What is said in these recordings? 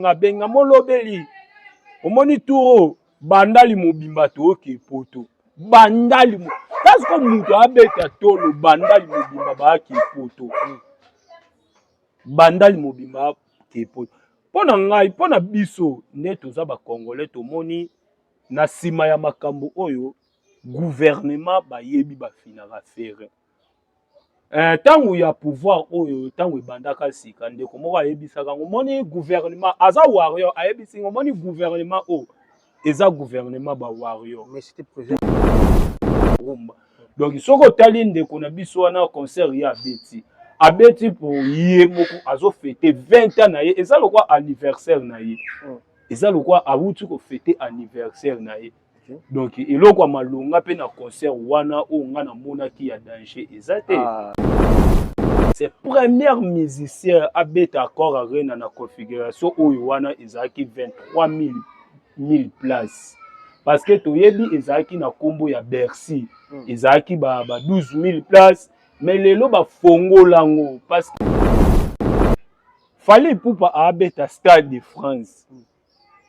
nga benga molobeli omoni turo bandali mobimba to ke poto bandali mo kasi ko mutu abeta tolo bandali mobimba ba ke poto bandali mobimba ke poto pona ngai pona biso ne toza ba congolais tomoni na sima ya makambo oyo gouvernement bayebi bafinaka fere tango ya pouvoir oyo tango ebandaka sika ndeko moko ayebisaka ngo moni gouvernement aza warrior ayebisi ngo moni gouvernement o eza gouvernement ba warrior Mais c'était prévu. donc soko otali ndeko na biso wana concert ya abeti pour ye moko azo fêter 20 ans na ye eza lokwa anniversaire na ye eza lokwa awuti ko fêter anniversaire na ye. Donc eloko malonga pe na concert wana o nga na monaki ya danger ezate c'est premier musicien abeta accord arena na configuration oyo wana ezaki 23 000 places parce que toyebi ezaki na kombo ya Bercy ezaki ba 12 000 places mais lelo ba fongolango parce que fallait poupa abeta Stade de France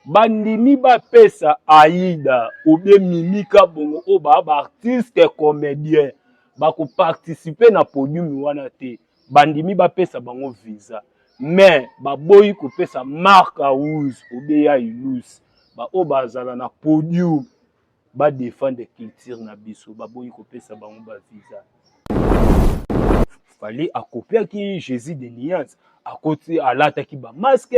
bandimi ba pesa Aïda ou bien Mimika bongo o ba artiste comédien ba ko participer na podium wana te bandimi ba pesa bango visa mais ba boyi ko pesa Marc Aouz ou bien ya Ilus ba o bazala na podium ba défendre culture na biso ba boyi ko pesa bango ba visa fallait accopier qui Jésus de Niance à côté à l'attaque ba masque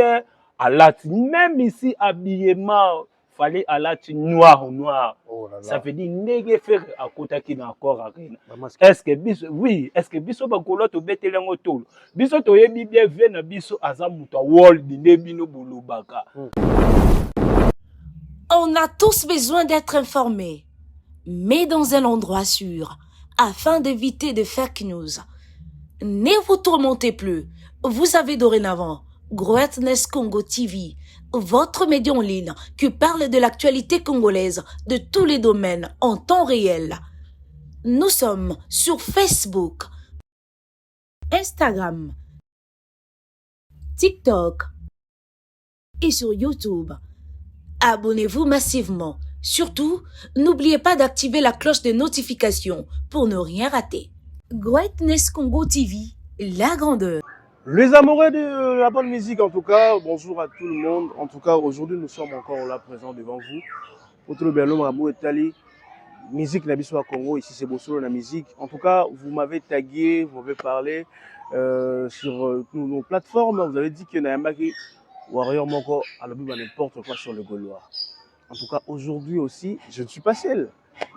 à l'at même ici habillement fallait à l'at noir. Oh là là. Ça veut dire négué faire à côté qui n'a encore arena. Est-ce que biso oui est-ce que biso ba kolo to betelengo tolo biso to yebi bien vena biso azamuta world nebino bulubaka. On a tous besoin d'être informés, mais dans un endroit sûr, afin d'éviter de fake news. Ne vous tourmentez plus. Vous avez dorénavant Greatness Congo TV, votre média en ligne qui parle de l'actualité congolaise de tous les domaines en temps réel. Nous sommes sur Facebook, Instagram, TikTok et sur YouTube. Abonnez-vous massivement. Surtout, n'oubliez pas d'activer la cloche de notification pour ne rien rater. Greatness Congo TV, la grandeur. Les amoureux de la bonne musique, en tout cas, bonjour à tout le monde. En tout cas, aujourd'hui, nous sommes encore là, présents devant vous. Pour tout le bien, l'homme Etali, musique Nabiso à Congo, ici c'est Bossolo la musique. En tout cas, vous m'avez tagué, vous m'avez parlé sur nos plateformes. Vous avez dit qu'il y en a un qui Warrior Moko à la n'importe quoi sur le Gaulois. En tout cas, aujourd'hui aussi, je ne suis pas seul.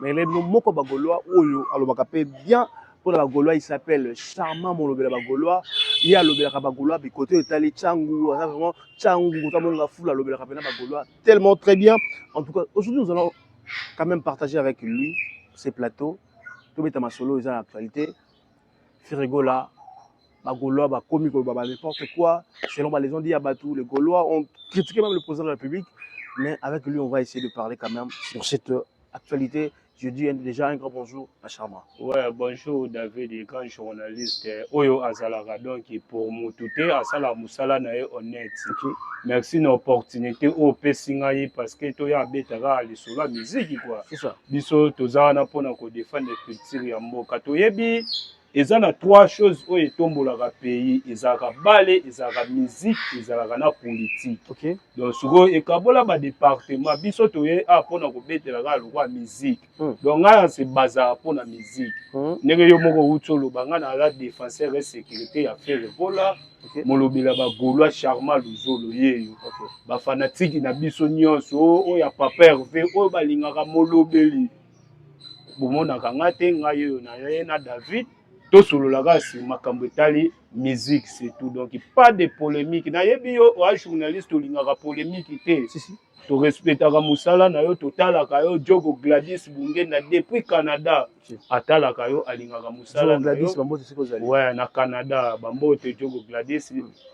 Mais les Moko Bagolois, alors bien. Pour la Gaulois, il s'appelle Charmant Molobela Bagolois. Il y a l'Obela Bagolois, puis côté Itali, Tchangou, vraiment Tchangou, Tamonga Fou, la Lobela Bagolois, tellement très bien. En tout cas, aujourd'hui, nous allons quand même partager avec lui ces plateaux. Tout le temps, solo, ils ont l'actualité. Firigola, Bagolois, Bakomi, n'importe quoi. Selon les gens dit Abatou, les Gaulois ont critiqué même le président de la République. Mais avec lui, on va essayer de parler quand même sur cette actualité. Je dis déjà un grand bonjour à Charma. Ouais, bonjour David, grand journaliste. Oyo Azalara, donc pour Moutouté, Asala Moussala Nae honnête. Okay. Merci de l'opportunité au Pessingaï parce que tu as betara sur la musique quoi. C'est ça. Biso tozana pona ko défendre la culture ya mboka. Toyebi ezana trois choses oyo tombolaka pays, ezaka ballet, ezaka musique, ezaka na politique. OK. Donc suko ekabola ba département biso toye a pona ko betela ka lokwa musique. Donc nga c'est baza pona musique. Ndenge yo moko utolo banga na la défenseur et sécurité ya faire bola. Molobela ba Gaulois Charmant Luzolo yeyo. Ba fanatique na biso nyonso o ya papa Hervé o balingaka molobeli. Bomona kanga te nga yo na David. Tout sur le lagasi, makambo etali musique c'est tout donc pas de polémique na yebi yo wa journaliste olingaka polémique té si to respectaka musala na yo totalaka yo Diogo Gladys Bungenda depuis Canada atalaka yo alingaka musala na yo ouais na Canada bambote Diogo Gladys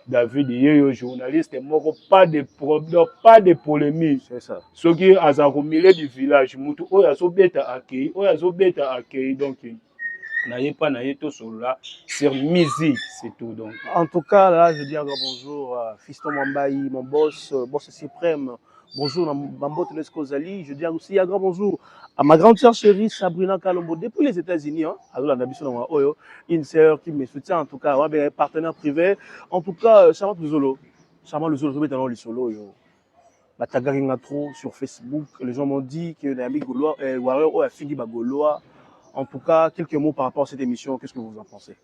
David yeyo journaliste moko pas de problème pas de polémique c'est ça soki aza au milieu du village mutu oyo azobeta accueil donc naye pas naye to solola sur musique, c'est tout donc. En tout cas, là, je dis un grand bonjour à Fiston Mambaï, mon boss, boss suprême. Bonjour, Mambo Telesco Zali. Je dis aussi un grand bonjour à ma grande sœur chérie Sabrina Kalombo depuis les États-Unis. Hein. Alors, une sœur qui me soutient, en tout cas, un partenaire privé. En tout cas, Charmant Luzolo. Charmant Luzolo, je vais dans le solo. Batagaringa trop sur Facebook. Les gens m'ont dit que l'ami Gaulois, Warrior a fini Gaulois. En tout cas, quelques mots par rapport à cette émission. Qu'est-ce que vous en pensez?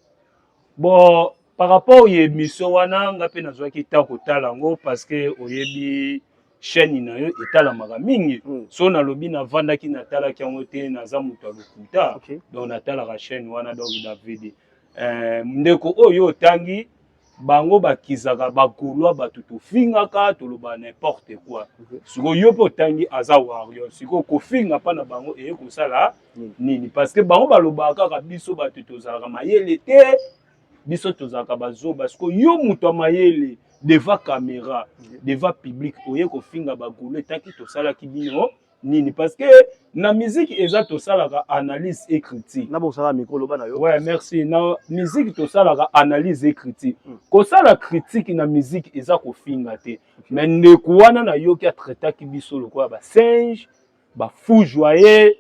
Bon, par rapport à l'émission, wana ngape nazwaki ta kotala ngo parce que oyebi chaîne na yo etala mingi. So na lobi na vandaki na tala ki ngo te naza mutu alukuta. Donc na tala ka chaîne wana donc David. Ndeko oyo tangi bango bakizaka bagolwa batu tofingaka toloba n'importe quoi. Siko yo po tangi aza warrior. Siko kofinga pa na bango eye kosala nini parce que bango balobaka ka biso batu tozalaka mayele te. Biso tozaka bazo parce que yo muto mayele devant caméra devant public oye ko finga bagolo tanki to sala ki bino nini parce que na musique eza to sala ka analyse et critique na bon sala micro loba na yo ouais merci na musique to sala ka analyse et critique ko sala critique na musique eza ko finga te mais ne kuwana na yo ki a traiter ki biso lokwa ba singe ba fou joyeux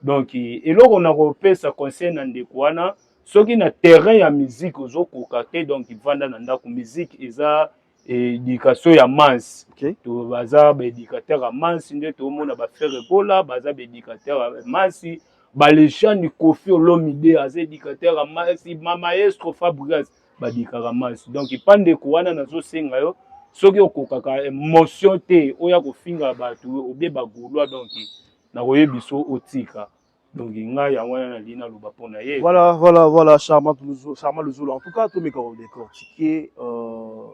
donc eloko na ko pesa conseil na ndekuana soki na terrain ya musique ozokoka te donc ivanda na ndako musique eza éducation ya mansi to baza ba éducateur ya mansi nde to mona ba faire kola baza ba éducateur ya mansi ba légende Kofi Olomide aza éducateur ya mansi maestro Fabrice ba dikaka mansi donc ipande ko wana nazo senga yo soki okokaka émotion te oya ko finga batu obie ba golwa donc na koyebiso otika. Donc, voilà, Charmant Luzolo. En tout cas, tous mes corps décortiqués. En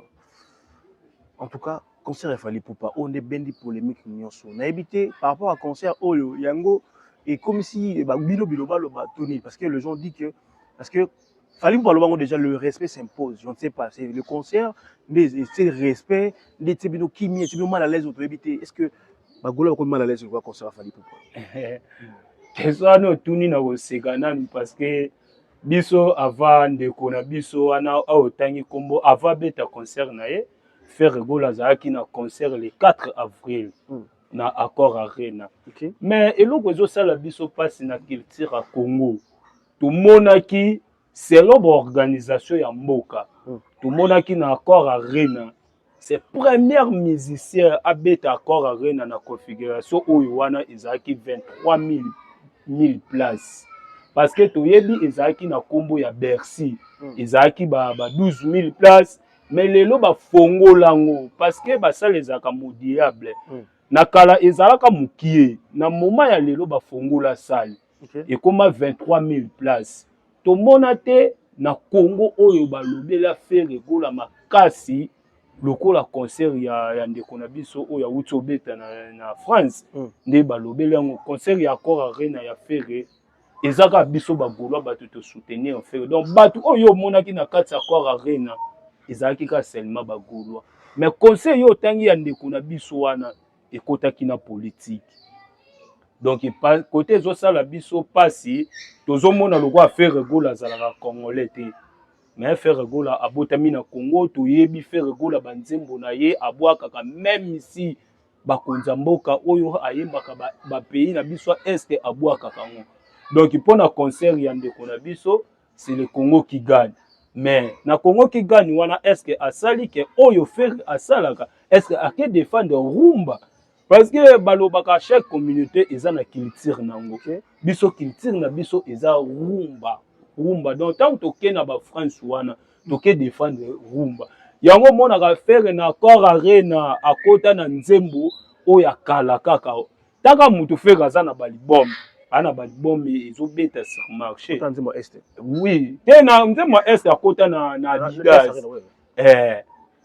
tout cas, concert Fally Ipupa, on est bien dit polémique. On a évité par rapport à concert Oyo, Yango, et comme si parce que les gens disent que. Parce que Fally Ipupa, déjà, le respect s'impose. Je ne sais pas, c'est le concert, c'est le respect, les tébino qui mal à l'aise, on peut éviter. Est-ce que. Bagola va mal à l'aise, je vois concert Fally Ipupa. Keswa no tuni na kosekana parce que biso avant ndeko na biso wana aotangi kombo avant beta concert na ye faire regola zaki na concert le 4 avril na Accor Arena. Mais eloko zo sala biso passe na culture à Congo tout monaki selon organisation ya mboka tout monaki na Accor Arena c'est premier musicien à beta Accor Arena na configuration oyo wana ezaki 23 000 places parce que toyebi ezaki na kombo ya Bercy ezaki ba 12 000 places mais lelo ba fongolango parce que basala ezaka modiable na kala ezalaka mukie na moment ya lelo ba fongola salle et comme 23 000 places to mona te na Congo oyo balobela faire regola makasi lokola concert ya ndeko na biso oyo awuti obeta na France nde balobela ngo concert ya Accor Arena ya Ferre ezaka biso bagolwa bato to soutenir en fait donc bato oyo monaki na kati ya Accor Arena ezaki ka seulement bagolwa mais concert yo tangi ya ndeko na biso wana ekotaki na politique donc côté zo sala biso pasi tozomona lokwa Ferre gola zalaka congolais te mais faire gola abotami na Congo to yebi faire gola banzembo na ye abwakaka même ici bakonza mboka oyo ayembaka ba pays na biso est abwakaka ngo donc pour na concert ya ndeko na biso c'est le Congo qui gagne mais na Congo qui gagne wana est-ce que asali ke oyo faire asalaka est-ce que ake défendre rumba parce que balobaka chaque communauté eza na culture nango biso culture na biso eza rumba donc tant que na ba France wana toke défendre rumba yango mona ka faire na Accor Arena akota na nzembo oya kala kaka taka mutu faire za na balibom ana balibom ezobeta sur marché nzembo est oui te na nzembo est akota na Adidas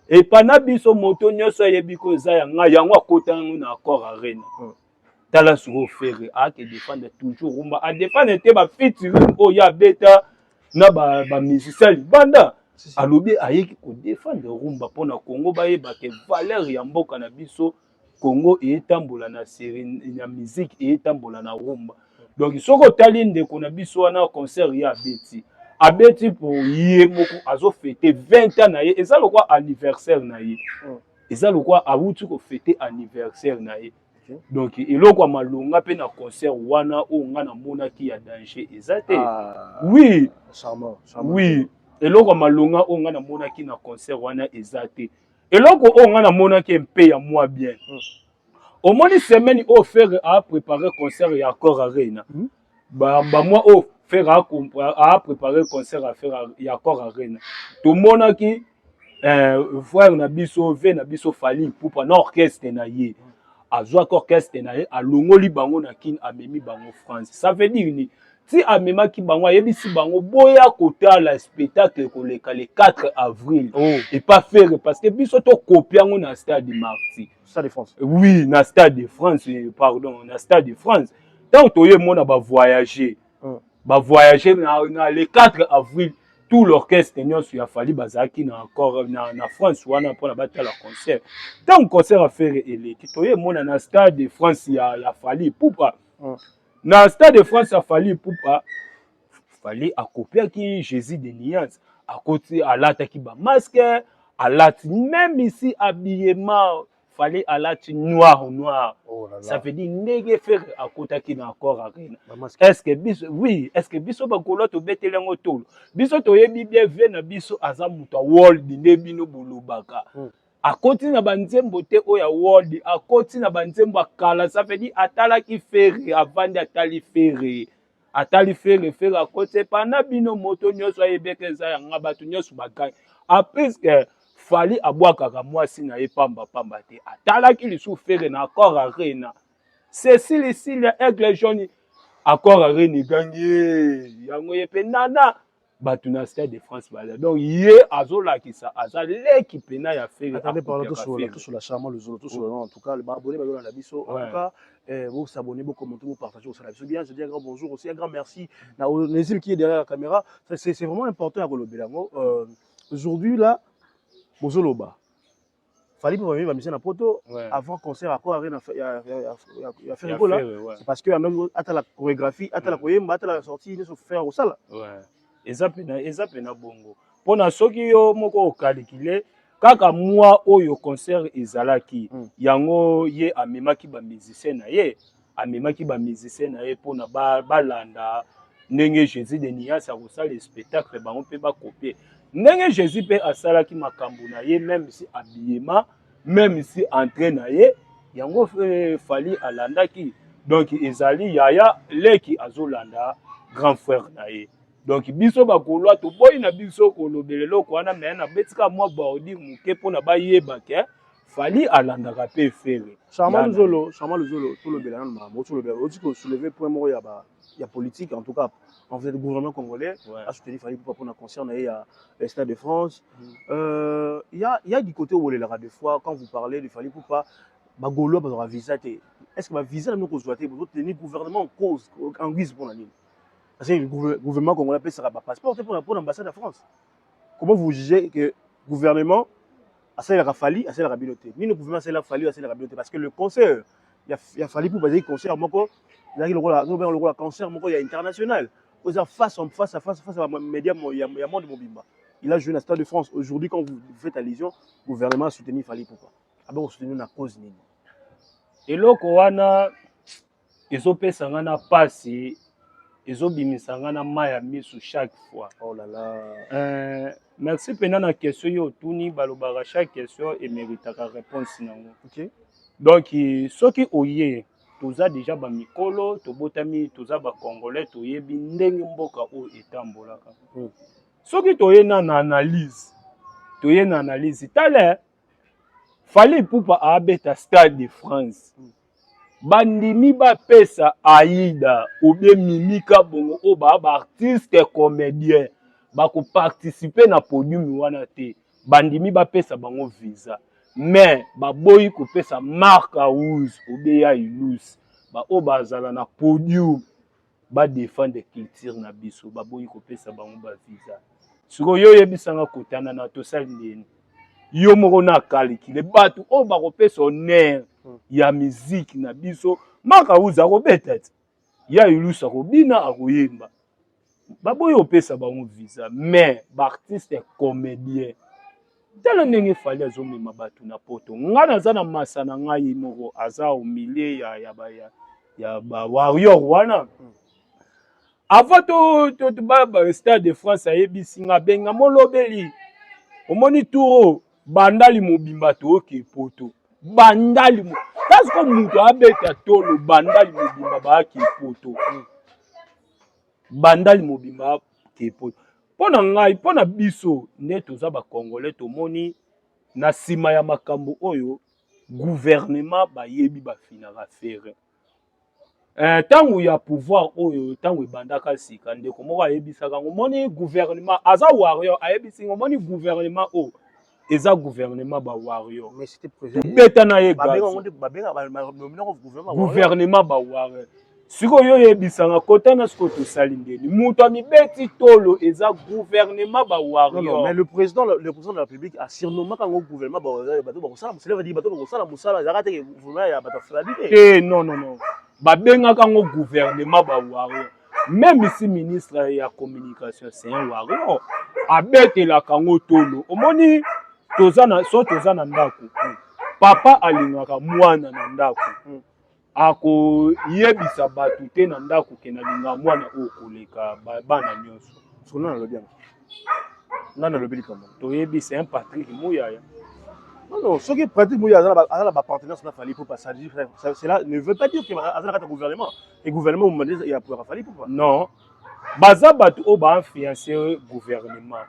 et pana biso moto nyoso yebiko za yanga yango akota na Accor Arena tala sur faire a que défendre toujours rumba a défendre te ba featuring oya beta na ba musicien banda alobi ayeki ko défendre rumba pona Congo bayeba ke valeur ya mboka na biso Congo etambola na série na musique etambola na rumba Donc soko tali ndeko na biso wana concert ya abeti pour ye moko azo fêter 20 ans na ye eza lokwa anniversaire na ye eza lokwa awuti ko fêter anniversaire na ye donc eloko malonga pe na concert wana o nga na monaki ya danger eza te oui charmant oui eloko malonga o nga na monaki na concert wana eza te eloko o nga na monaki mpe ya moi bien au moins semaine au faire à préparer concert et accord arena ba moi au faire à préparer concert à faire et accord arena tout monde qui frère na biso ve na biso fali pour na orchestre na ye azwa orchestre na ye alongoli bango na kin amemi bango France ça veut dire ni si amema ki bango yebisi bango boya kotala spectacle koleka le 4 avril et pas faire parce que biso to copier ngo na stade Marty Stade de France. Oui, na Stade de France, pardon, na Stade de France. Tant que tu es voyager, voyager le 4 avril, tout l'orchestre a fallu bazaki na encore na France ou pour la bataille à concert. Tant que concert a fait et tu es na Stade de France il a fallu poupa. Na Stade de France a fallu poupa. Fallait à copier qui Jésus de Niance à côté à l'attaque ba masque à l'attaque même ici habillement fallait à la noir. Oh là là. Ça veut dire négué faire à côté qui n'a encore arena. Est-ce que biso oui, est-ce que biso ba kolo to betele ngotolo. Biso to yebi bien vena biso azamuta world ndebino bolobaka. À côté na banzembo te oya world, à côté na banzembo kala, ça veut dire atala ki faire avant d'atali faire. Atali faire à côté pana bino moto nyoso ayebeke za ya ngabatu nyoso bakai. Après que fali abwakaka mwasi na ye pamba te atalaki lisu fere na accord arena Cécile ici le aigle jaune accord arena gangi yango ye pe nana batu na Stade de France bala donc ye azolakisa azaleki pena ya fere. Attendez parler tout sur la charmant le zolo tout sur le nom en tout cas le abonné ba na biso en tout cas vous s'abonnez vous commentez vous partagez au biso bien je dis un grand bonjour aussi un grand merci na Nézil qui est derrière la caméra c'est vraiment important à Kolobelango aujourd'hui là Bozoloba. Fallait pour venir mission à poto avant concert à quoi arena il y a fait là. C'est parce que même à la chorégraphie, à la koyemba, à la sortie, il faut faire au sala. Ouais. Ezapena bongo. Pona soki yo moko calculer kaka moi oyo concert ezalaki yango ye amemaki ba musicien na ye pona balanda ndenge Jésus de Nias a kosala le spectacle bango pe ba copier. Ndenge Jésus pe asalaki makambo na ye même si habillement même si entrée na ye yango fali alandaki donc ezali yaya leki azolanda grand frère na ye donc biso ba kolwa to boy na biso kolobelelo ko wana mais na betika moi baudi muke pona ba yeba ke fali alandaka pe fere Charmant Zolo tout le bélan mambo tout le bélan aussi que soulever point moko ya politique en tout cas en fait le gouvernement congolais a soutenu fallait pour un concert il y a le Stade de France il y a du côté où les la des fois quand vous parlez de fallait pour pas bagolo ba visa est-ce que ma visa nous consulter pour tenir gouvernement en cause en guise pour la ligne parce que le gouvernement congolais peut sera pas passeport pour l'ambassade de France comment vous jugez que gouvernement a ça la fali a ça la rabiloté ni le gouvernement ça la fali a ça la rabiloté parce que le concert il a fallu pour baser concert moko le rôle concert moko il y a international aux face à média il y a monde mobimba il a joué dans le Stade de France aujourd'hui quand vous faites allusion le gouvernement a soutenu fali pourquoi d'abord soutenu na cause nini eloko wana ezopesa ngana pasi ezobimisanga na maya misu chaque fois. Oh là là. Merci pena na question yo tuni balobaka chaque question et méritaka réponse nango. OK. Donc soki oye toza déjà ba mikolo tobotami toza ba congolais toyebi ndenge mboka o etambolaka. Soki toye na analyse tale fallait poupa abeta Stade de France. Bandimi ba pesa Aïda ou bien Mimika bongo o ba artiste comédien ba ko participer na podium wana te bandimi ba pesa bango visa mais ba boyi ko pesa marque rouge ou bien ilus ba o bazala na podium ba défendre culture na biso ba boyi ko pesa bango ba visa siko yo yebisanga kotana na to sali ndeni yo moko na calculer batu o ba ko pesa honneur ya musique na biso maka uza ko betete ya ilusa kobina akoyemba baboyi opesa bango visa mais baartiste comédien tala ndenge efali azomema bato na poto nga naza na masa na ngai moko aza au milieu ya bawarior wana avant to Stade de France ayebisi nga benga molobeli omoni turo bandali mobimba toke poto bandali kasi ko mutu abeta tolo bandali mobimba baake poto bandali mobimba ke poto pona ngai pona biso nde toza bakongolais tomoni na nsima ya makambo oyo gouvernement bayebi bafinaka fere ntango ya pouvoir oyo ntango ebandaka sika ndeko moko ayebisaka ngo moni gouvernement aza warrior ayebisi ngo moni gouvernement oyo eza gouvernement bawarrior beta na ye gouvernement bawarrior sikoyo oyebisanga kotana siko tosali ndeni mutu amibeti tolo eza gouvernement bawarrior. Mais le président de la République a surnommé quand gouvernement bawarrior bato bakosala musala veut dire bato bakosala musala zakate ke gouvernement ya bato frabité non babengaka ngo gouvernement bawarrior même ici ministre ya communication c'est un warrior abetelaka ngo tolo omoni toza na ndako papa alingaka mwana na ndako akoyebisa bato te na ndako ke nalinga mwana oyo koleka bana nyonso sona nalobi yango nga nalobi likambo toyebi c'est un Patrick Muyaya. Non, ce qui est pratique, il y a la partenaire sur la Fali Poupa. Cela ne veut pas dire qu'il y a un gouvernement. Et le gouvernement, il y a pour Fali Poupa. Non. Baza batu o ba influencer gouvernement.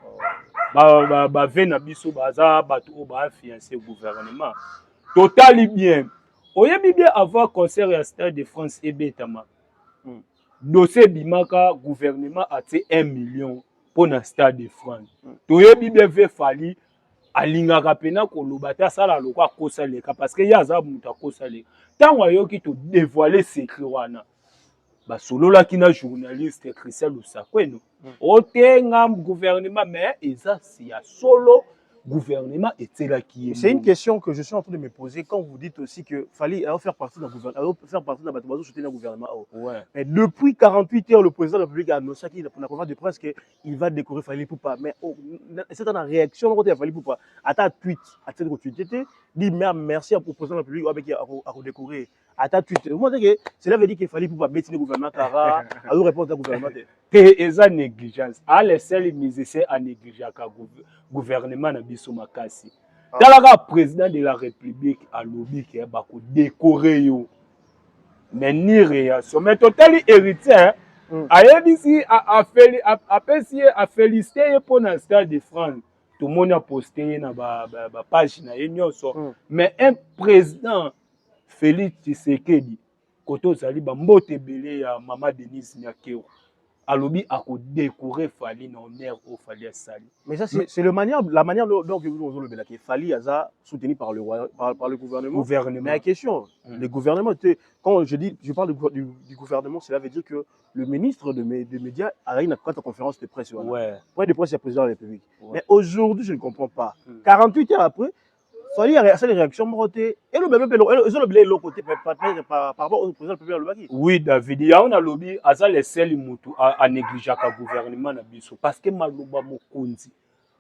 Ba vena biso baza batu o ba influencer gouvernement. Totally bien. Oyebi bien avant concert à Stade de France et Betama. Dossier bimaka gouvernement a été 1 million pour le Stade de France. Toyebi bien ve Fali alingaka pena koloba ta sala lokwa kosaleka parce que yaza muta kosaleka tango ayoki to dévoiler secret wana ba solola kina journaliste Christian Lusakweno otenga gouvernement mais eza si ya solo gouvernement etela qui est. C'est une question que je suis en train de me poser quand vous dites aussi que fallait faire partie d'un gouvernement, faire partie d'un bateau soutenir le gouvernement. Ouais. Mais depuis 48 heures, le président de la République a annoncé qu'il pour la conférence de presse qu'il va décorer Fali Poupa. Mais c'est une réaction quand il a Fali Poupa. À ta tweet, à cette tweet, dit merci au président de la République avec à décorer. À ta tweet, vous montrez que cela veut dire qu'il fallait Poupa baisser le gouvernement Kara, à nous répondre au gouvernement. Et eza négligence. À l'essai musiciens à négliger gouvernement na biso makasi. Talaka président de la République à lobby qui est bako décoré yo. Mais ni réaction. Mais total héritier ayebisi a féliciter pour le Stade de France. Tout le monde a posté na ba page na nyonso. Mais un président Félix Tshisekedi koto zali ba mbote belé ya Mama Denise Nyakero. Alobi a décorer Fali na honneur au Fali Sali. Mais ça c'est la manière dont vous le belaki Fali Aza soutenu par le gouvernement. Mais la question, le gouvernement quand je parle du gouvernement, cela veut dire que le ministre des médias a une conférence de presse. Ouais. Point de presse du président de la République. Ouais. Mais aujourd'hui, je ne comprends pas. 48 heures après, Fali a des réactions morotées et le bébé est l'autre côté par rapport au président de la République. Oui, David, il y a un lobby, Aza les seuls mutu à négliger le gouvernement na biso parce que maloba mokonzi.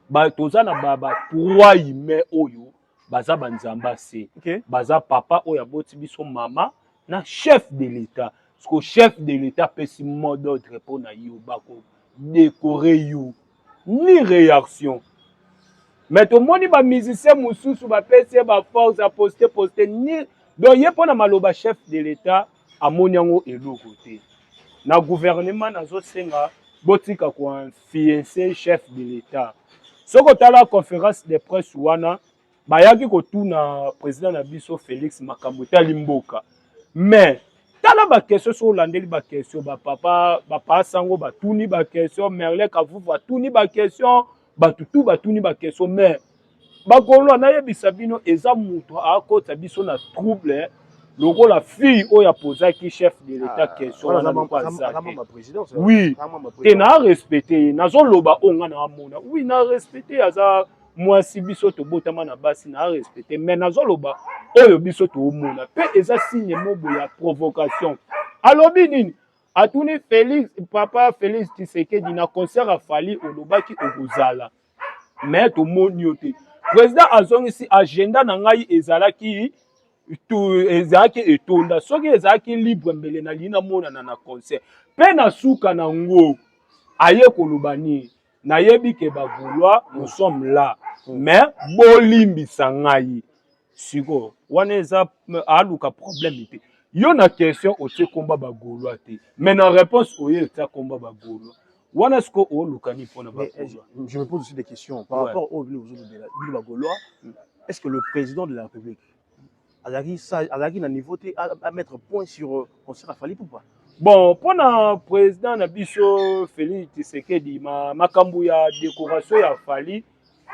Ba toza na baba 3 ime oyo baza banzamba se. Baza papa oya boti biso mama na chef de l'État. Parce que chef de l'État peut si mot d'ordre pour na yo bako décorer yo. Ni réaction. Mais tout le monde va musicien mususu va pèse ba force à poster ni donc yé pona maloba chef de l'État à moniango eloko te. Na gouvernement nazo senga botika ko influencer chef de l'État. Soko tala conférence de presse wana bayaki ko tuna président na biso Félix Makambo Talimboka. Mais tala ba question so landeli ba question ba papa sango ba tuni ba question Merlin Kavuva tuni ba question batutu batuni ba question mais bakolo na yebisa bino eza muto akota biso na trouble loko la fille oya posaki chef de l'État question na président. Oui te na respecter nazo loba onga na amona oui na respecter aza mwasi biso to botama na basi na respecter mais nazo loba oyo biso to omona pe eza signe mobo ya provocation alobi nini atuni Félix papa Félix Tshisekedi na concert a fali olobaki okozala mais to moniote président azongisi agenda na ngai ezalaki ezalaki etonda soki ezalaki libre mbele na lina monana na concert pe na suka na ngo aye koloba nini nayebi ke bagulwa nous sommes là mais bolimbisa ngai siko wana eza aluka problème te yo na question otie komba bagulwa te mais na réponse oye otia komba bagulwa wana siko olukani mpona bagulwa. Je me pose aussi des questions par rapport au bagulwa. Est-ce que le président de la République a un niveau à mettre point sur concert à Fali ou pas? Bon, pour le président Nabiso Félix Tshisekedi, makambu ya décoration ya Fali,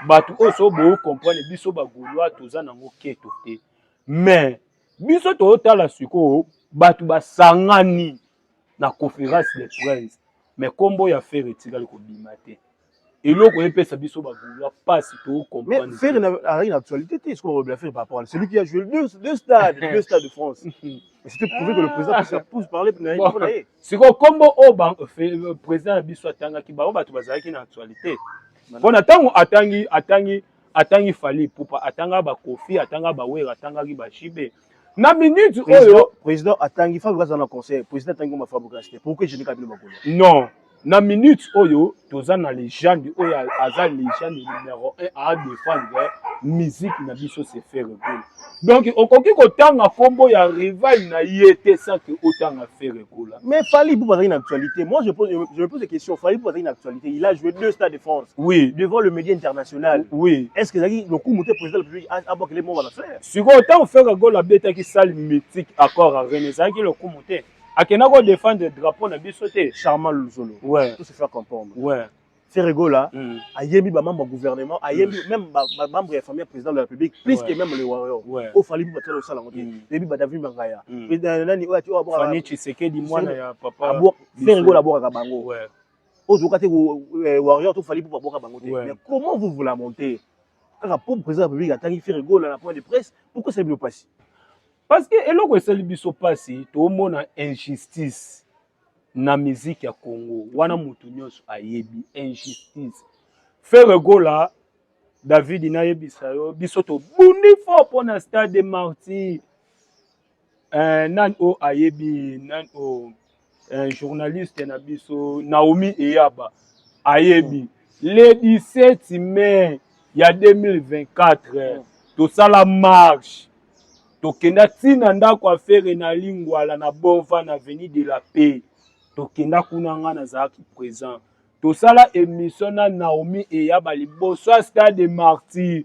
batu oso bo comprendre biso bagulwa toza nango keto te. Mais biso to tala siko batu basangani na conférence de presse. Mais kombo ya faire etikali ko bimate. Eloko epesa biso bagulwa passe to comprendre. Mais faire une actualité, est-ce qu'on va bien faire par rapport à celui qui a joué deux stades de France. Mais c'était prouvé que le président puisse parler. C'est comme le président Biso atangaki ba bato bazalaki na actualité. Bon atango atangi Fali Ipupa atanga ba Kofi atanga ba Wera atanga ba Shibe. Na minute oyo président atangi fa dans un conseil président atangi ma fabuka c'était pourquoi je n'ai pas vu le bagolo. Non. Na minute oyo toza na légende oyo aza légende numéro 1 à défendre musique na biso se faire recoller. Donc okoki kotanga kombo ya rival na yete sans que autant faire recoller. Mais Fali pour avoir une actualité. Moi je me pose des questions. Fali pour avoir une actualité. Il a joué 2 stades de France. Oui. Devant le média international. Oui. Est-ce que le coup monté président de la République a que les mots va faire? Sur autant faire recoller la bête qui salle mythique accord à René ça qui le coup monté. Akena ko défendre le drapeau na biso te Charmant Luzolo. Ouais. Tout se faire comprendre. Ouais. Ferrego là, ayemi ba membre gouvernement, ayemi même membre et famille président de la République, plus que même les warriors. Au fali pour battre le salon. Debi ba David Mangaya. Président nani o ati o abora. Fani Tshisekedi mwana ya papa. Abo Ferrego là boka bango. Ouais. Au zokate warrior tout fali pour boka bango. Mais comment vous la montez? Car pour le président de la République atangi Ferrego là la point de presse, pourquoi ça ne passe? Parce que eloko esali biso pasi to mona injustice na musique ya Congo wana mutu nyonso ayebi injustice faire gola David na yebisa yo biso to bundi fo pona stade de martyr nan o ayebi nan o journaliste na biso Naomi Eyaba ayebi le 17 mai ya 2024 to sala marche tokenda tina ndako affaire na lingwala na Bonfa na avenue de la Paix tokenda kuna nga nazalaki présent tosala émission na Naomi Eyaba liboso stade de martyr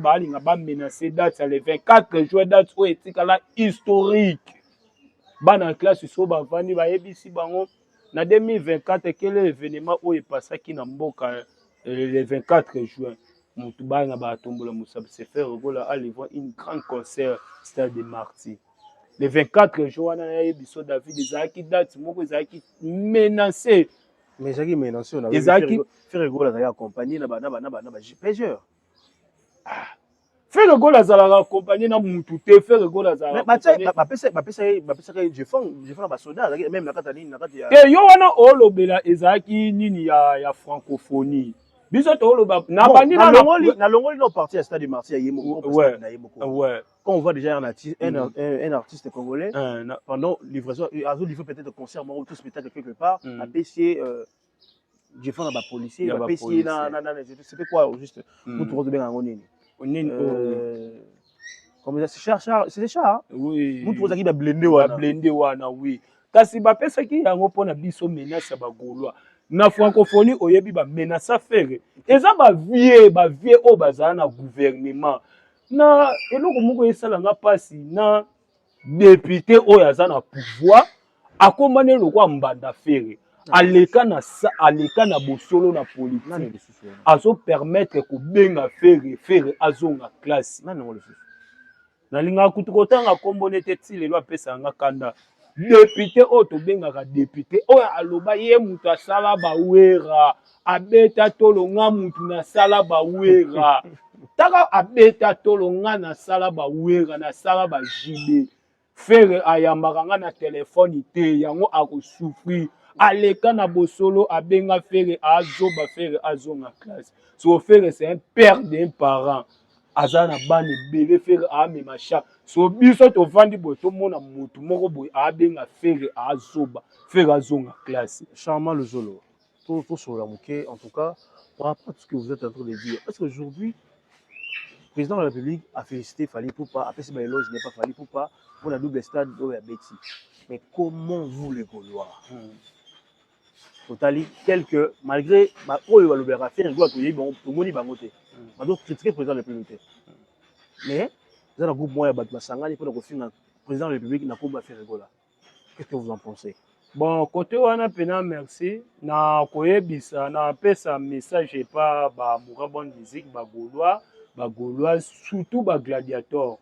balinga ba menacer date le 24 juin date o etikala historique bana classe so bavandi bayebisi bango na 2024 quel événement o epasaki na mboka le 24 juin Moutouba na batombola Moussa se faire regola aller voir une grande concert stade de martyr le 24 juin na yebiso David ezaki date moko ezaki menacé mais ezaki menacé on a faire regola za accompagner na bana pêcheur faire regola za la accompagner na mutu te faire regola za mais ba pesa je fais ba soda même na kata nini na kati ya yo wana olobela ezaki nini ya francophonie biso to oloba na bandi na longoli no parti à stade de Martyr ouais quand on voit déjà un artiste congolais pendant livraison azo livrer peut-être concert ou tout spectacle quelque part à PC je fais na ba policier ba PC na c'était quoi juste pour trouver bien ngonini comme ça c'est des chars oui vous trouvez qui blindé wana oui kasi ba pesa ki yango pona biso menace ba golwa na francophonie oyebi ba menace faire eza ba vie o bazana na gouvernement na eloko moko esala nga pasi na député oyo aza na pouvoir akomane lokwa mbanda faire aleka na bosolo na politique azo permettre ko benga faire azonga classe na linga kutukotanga kombo nete tilelo apesa nga kanda député oyo tobengaka député oyo aloba ye mutu asala bawera abeta tolonga mutu nasala bawera taka abeta tolonga nasala bawera nasala bajibe Fere ayambaka nga na telefone te yango akosouffrir aleka na bosolo abenga fere azoba fere azonga classe so fere c'est un père d'un parent aza na bana ebele fere amema chaque so biso tovandi boye tomona motu moko boye abenga fere azoba fere azonga classe. Charmant le Zolo. Tout sur la mouquet, en tout cas, par rapport à tout ce que vous êtes en train de dire, est-ce qu'aujourd'hui, le président de la République a félicité Fali Poupa, a fait ses éloges, n'est pas Fali Poupa, pour la double stade de Betty. Mais comment vous les Gaulois Totali, quelques, malgré, oh, il va faire un goût à tout le monde, bangoté. On doit critiquer le président de la République. Mais, dans le groupe, moi, il y a Sangani pour le président de la République, n'a pas fait rigola. Qu'est-ce que vous en pensez? Bon, côté wana pena merci na koyebisa na pesa message pa ba moura bonne musique ba Gaulois surtout ba gladiateur.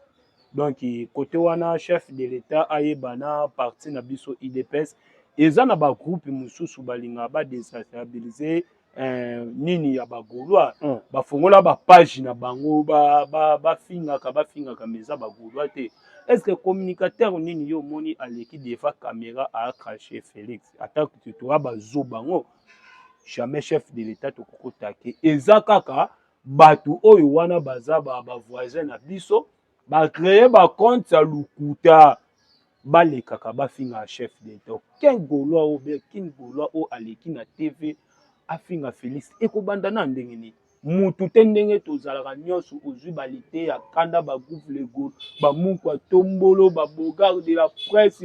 Donc côté wana chef de l'état ayebana parti na biso IDPS eza na ba groupe mususu balinga ba déstabiliser nini ya ba Gaulois ba fongola ba page na bango ba fingaka meza ba Gaulois te. Est-ce que le communicateur nini yo moni aleki devant caméra a craché Félix attaque tu toi bazo bango jamais chef de l'état to kokotake eza kaka batu oyo wana baza ba voisin na biso ba créer ba compte ya lukuta ba le kaka ba finga chef de l'état ken Gaulois o be kin Gaulois o aleki na TV afinga Félix ekobanda na ndenge ni mutu te ndenge tozalaka nyonso ozwi balite ya kanda bagouve lego bamunkwa tombolo babogarde de la presse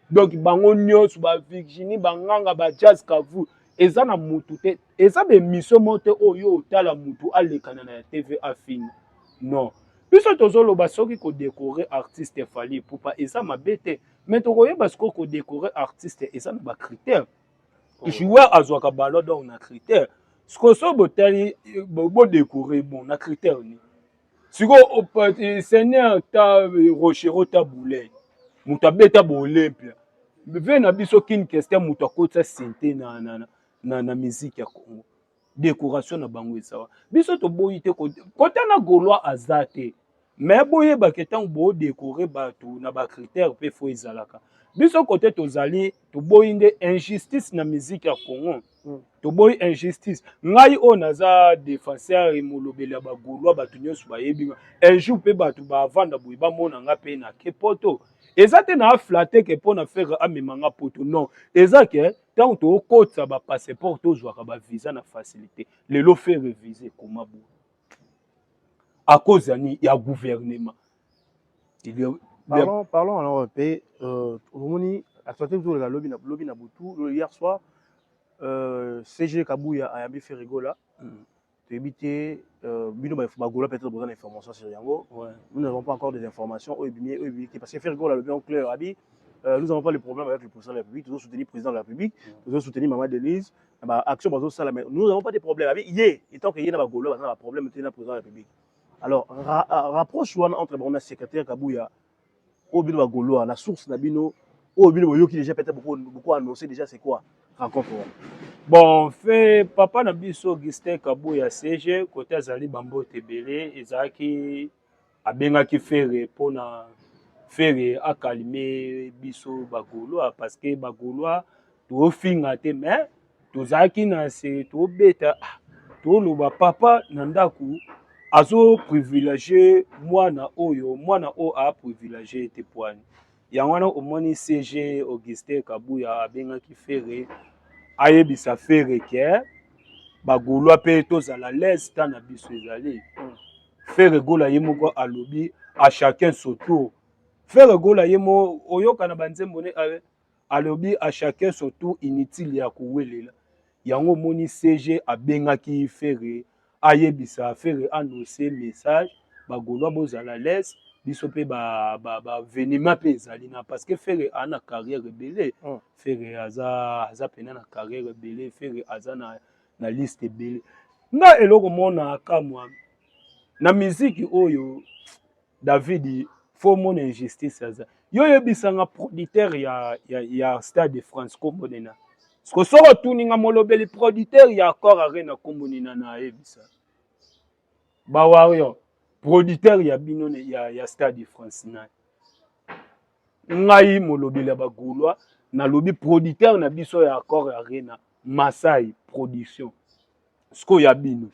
donc bango nyonso bavirginie banganga bajazz kavu eza na mutu te eza bemission mo te oyo otala mutu alekana na ya TV afinga non biso tozoloba soki kodécorer artiste Fali Poupa eza mabe te mais tokoyeba sikoyo kodécorer artiste eza na bacritère joueur azwaka ballon d'or na critère sikoyo so botali bodécorer bon na critère ni sikoyo seigneur ta rochero ta boulin moto abeta bolympia ve na biso kini question moto akotisa sente na musique ya Congo décoration na bango esawa biso toboyi te kota na Gaulois aza te mais boyebaka ntango bodécorer bato na bacritère mpe fo ezalaka biso kote tozali toboyi nde injustice na musique ya Congo toboyi injustice ngai oyo naza défenseur molobeli ya bagaulois bato nyonso bayebi un jour mpe bato bavanda boye bamona nga mpe na ke poto eza te na aflate ke mpo na faire amemanga poto non eza ke ntango tokotisa bapasseport tozwaka bavisa na facilité lelo faire visa ekoma boye à cause ya gouvernement. Parlons alors un peu. Omoni, actuellement, vous avez lobby na Boutou. Hier soir, CG Kabouya a bien fait rigola. Tu éviter, Bino Bagola peut-être besoin d'informations sur Yango. Nous n'avons pas encore des informations. Parce que faire rigola, le bien clair, Abi. Nous n'avons pas de problème avec le président de la République. Nous avons soutenu le président de la République. Nous avons soutenu Maman Denise. Action Bazo Salamé. Nous n'avons pas de problème. Abi, et tant qu'il y a un Bagola, on a un problème avec le président de la République. Alors, rapproche entre le secrétaire Kabouya, au Bino Bagolo, la source Nabino, au Bino Boyo qui déjà peut-être beaucoup annoncé déjà c'est quoi rencontre. Bon, fait papa Nabiso Augustin Kabouya CG, côté Azali Bambo Tebele, Ezaki Abenga qui fait pour na faire à calmer Biso Bagolo parce que Bagolo tout finga te mais tout Zaki na c'est tout bêta tout le papa Nandaku azo privilégié mwana oyo a privilégié te poani yango na omoni CG Augustin Kabouya abengaki fere ayebisa fere ke bagolwa pe tozala l'aise ta na biso ezali fere gola ye moko alobi à chacun son tour fere gola ye mo oyoka na banzembo ne alobi à chacun son tour inutile ya kowelela yango omoni CG abengaki fere ayebisa fere annoncer message bagolwa bozala l'aise biso pe venima pe ezali na parce que fere ana carrière belé fere aza pena na carrière belé fere aza na liste belé nga eloko mona kamwa na musique oyo David faut mon injustice aza yo yebisanga producteur ya Stade de France kombonena sko soko tuninga molobeli producteur ya accord arena kombonena na yebisa bawayo producteur ya bino ya Stade de France na ngai molobeli ya bagaulois na lobi producteur na biso ya accord arena Masai production siko ya bino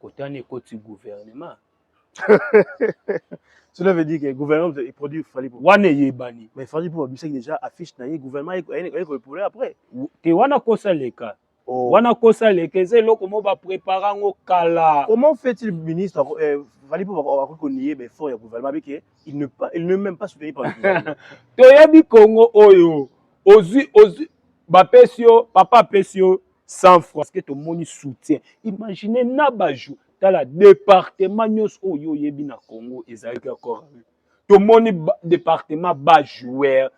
kotani ekoti gouvernement. Cela veut dire que le gouvernement produit Fally Ipupa. Wane yebani. Mais Fally Ipupa bisa déjà affiche na ye gouvernement il pour après. Te wana kosa leka. Wana kosa leka zeloko mo ba préparer ngo kala. Comment fait-il ministre Fally Ipupa va connaître ben fort le gouvernement avec il ne même pas soutenu par le gouvernement. To yebi Congo oyo ozi ba pesio papa pesio 100 francs parce que to moni soutien. Imaginez na baju dans le département nyos oyo yebi na Congo ezalaki encore. To moni département bas joueur,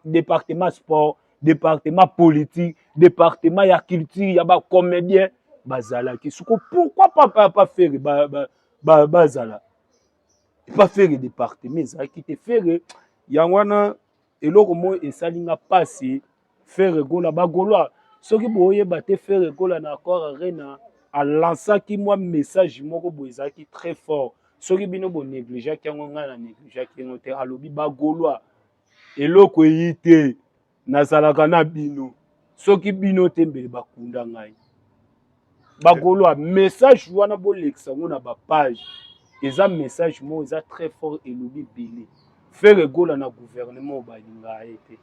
département sport, département politique, département ya culture, ya ba comédien bazalaki. Pourquoi pas faire bazala? Pas faire département ezalaki te faire yangwana eloko mo esalinga passer faire gola ba goloa. Soki boye bate faire gola na accord arena a lancé qui moi message moko boizaki très fort. Soki bino bo négliger ki yango nga na négliger ki yango te alobi ba goloa eloko yite nazalaka na bino soki bino te mbele bakunda ngai ba goloa message wana bo lexa ngo na ba page eza message mo eza très fort elobi belé faire gola na gouvernement balinga ete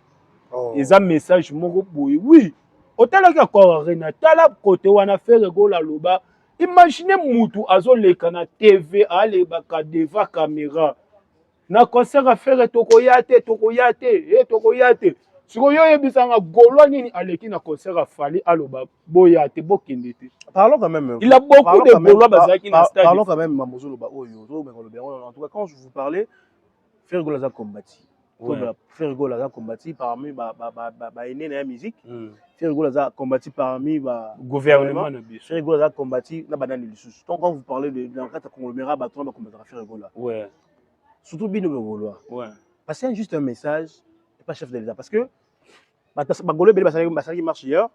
eza message moko boye oui otalaki accord arena tala côté wana faire gola loba. Imaginez mutu azoleka na TV alebaka devant caméra na concert à faire tokoyate siko yo yebisanga golo nini aleki na concert à Fally aloba boyate bokende te. Parlons quand même. Il a beaucoup de golo bazaki na stade. Parlons quand même Mamozolo ba oyo en tout cas quand je vous parlais faire gola za combattu. Faire gola za combattu parmi ba ene na musique. Faire gola za combattu parmi ba gouvernement na biso. Faire gola za combattu na banani lisusu. Donc quand vous parlez de dans quatre conglomérat ba to ba combattre faire gola. Ouais. Surtout bino goloa. Ouais. Parce qu'il y a juste un message et pas chef de l'État parce que ba golo bele ba qui marche hier.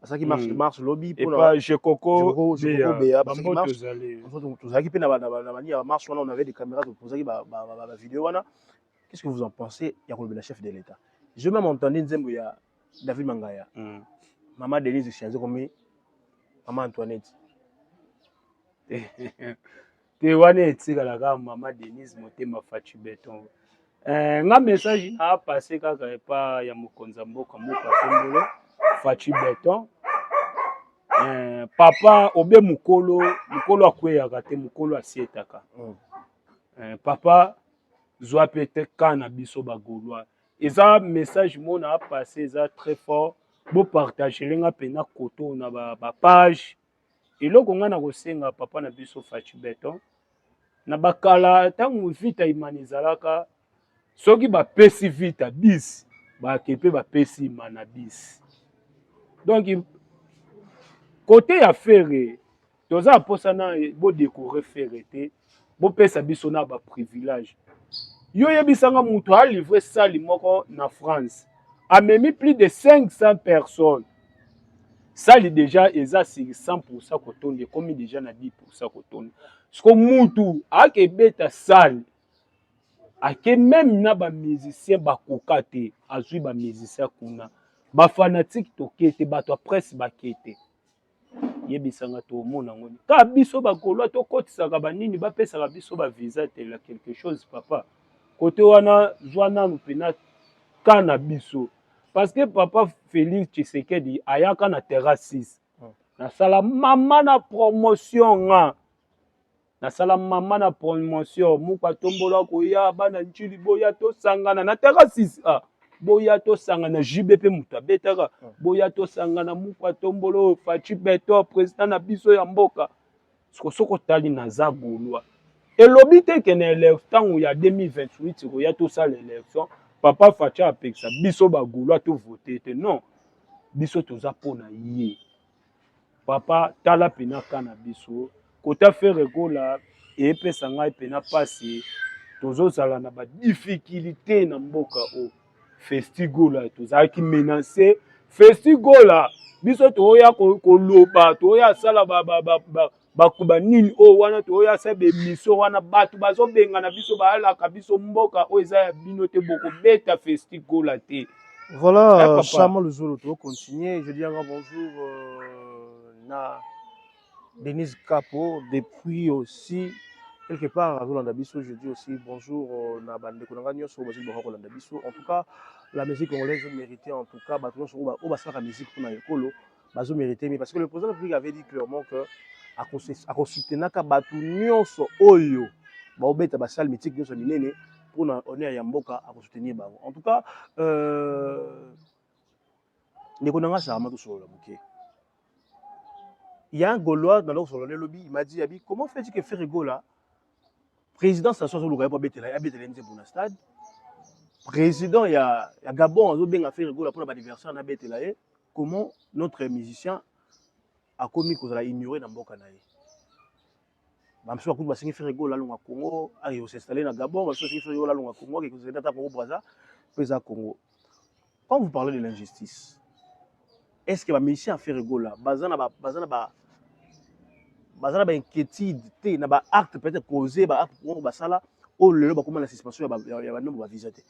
Ça qui marche lobby pour pas je coco béa parce que marche. Tout ça qui peut na manière marche on avait des caméras pour ça qui ba vidéo wana. Qu'est-ce que vous en pensez? Il y a le chef de l'État. Je même entendu Nzembo ya David Mangaya. Maman Denise Chiazo comme Maman Antoinette. Te wana etika la ga Maman Denise motema fachi beton. Nga message na passé kaka pa ya mokonza mboka moka tombolo fachi beton. Papa obe mukolo akweyaka te mukolo asietaka. Papa zwa peut-être kana biso bagolwa. Eza message mon a passé eza très fort. Bo partager lenga pena koto na ba page. Eloko nga na kosenga papa na biso fachi beton. Na bakala tangu vita imanizalaka soki ba pesi vita bis ba kepe ba pesi mana bis. Donc côté ya faire toza posana bo décorer faire te bo pesa biso na ba privilège. Yo yebisanga mutu a livré sali moko na France. A même plus de 500 personnes. Sali déjà eza sur 100% kotonde comme déjà na 10% kotonde. Ce que mutu a ke beta sali a ke même na ba musicien ba kokate azui ba musicien kuna ba fanatique to kete ba to presse ba kete. Yebisanga to mona ngoni. Ka biso ba kolwa to kotisaka ba nini ba pesa biso ba visa te la quelque chose papa. Côté wana zwana mpena kana biso parce que papa Félix Tshisekedi ayaka na terrasse 6 na sala mama na promotion na sala mama na promotion muka tombola ko ya bana nchili boya to sangana na terrasse 6 boya to sangana JBP muta betaka boya to sangana muka tombolo fachi beto président na biso ya mboka soko tali na zagolwa. Et l'obité que na l'élection où il y a 2028 il y a tout ça l'élection papa Facha apekisa biso bagolo to voter non biso toza pona yé papa tala pena kana biso kota faire gola et pesa ngai pena passer tozo sala na ba difficulté na mboka o festigola toza ki menacer festigola biso to ya ko loba to ya sala ba bakuba nini o wana to oya sa be mission wana batu bazo benga na biso baala ka biso mboka o eza ya bino te boko beta festival la te. Voilà, Chama le Zolo, tu vas continuer. Je dis un grand bonjour na Denise Capo, depuis aussi quelque part à Rolanda Bisso. Je dis aussi bonjour na Bande Konangagno sur Rolanda Bisso. En tout cas, la musique congolaise méritait en tout cas, bah, on va faire la musique pour Naïkolo, bah, mérité, mais parce que le président de la République avait dit clairement que à consulter naka batu nyonso oyo, bah, au bête, bah, salle mythique nyonso minene. Pour on est à Yamboka à soutenir Babo. En tout cas, il y a un Gaulois dans leur solennel lobby, il m'a dit comment fait-il que Ferrigo là, président ça soit sur le Gabon pour le stade, président il y a Gabon on a bien Ferrigo là pour l'anniversaire na bête là, comment notre musicien a commis qu'on a ignoré dans Mboka naïe. Je suis venu faire Ferrigo là au Congo, il s'est installé dans Gabon, je suis venu faire Ferrigo là au Congo, il s'est installé au Brazza, puis au Congo. Quand vous parlez de l'injustice, est-ce que ma mission à Ferrigo là, bazana inquiétude, na acte peut-être causé, acte pour basala, au lieu de comment la suspension il y a nombre de visiter.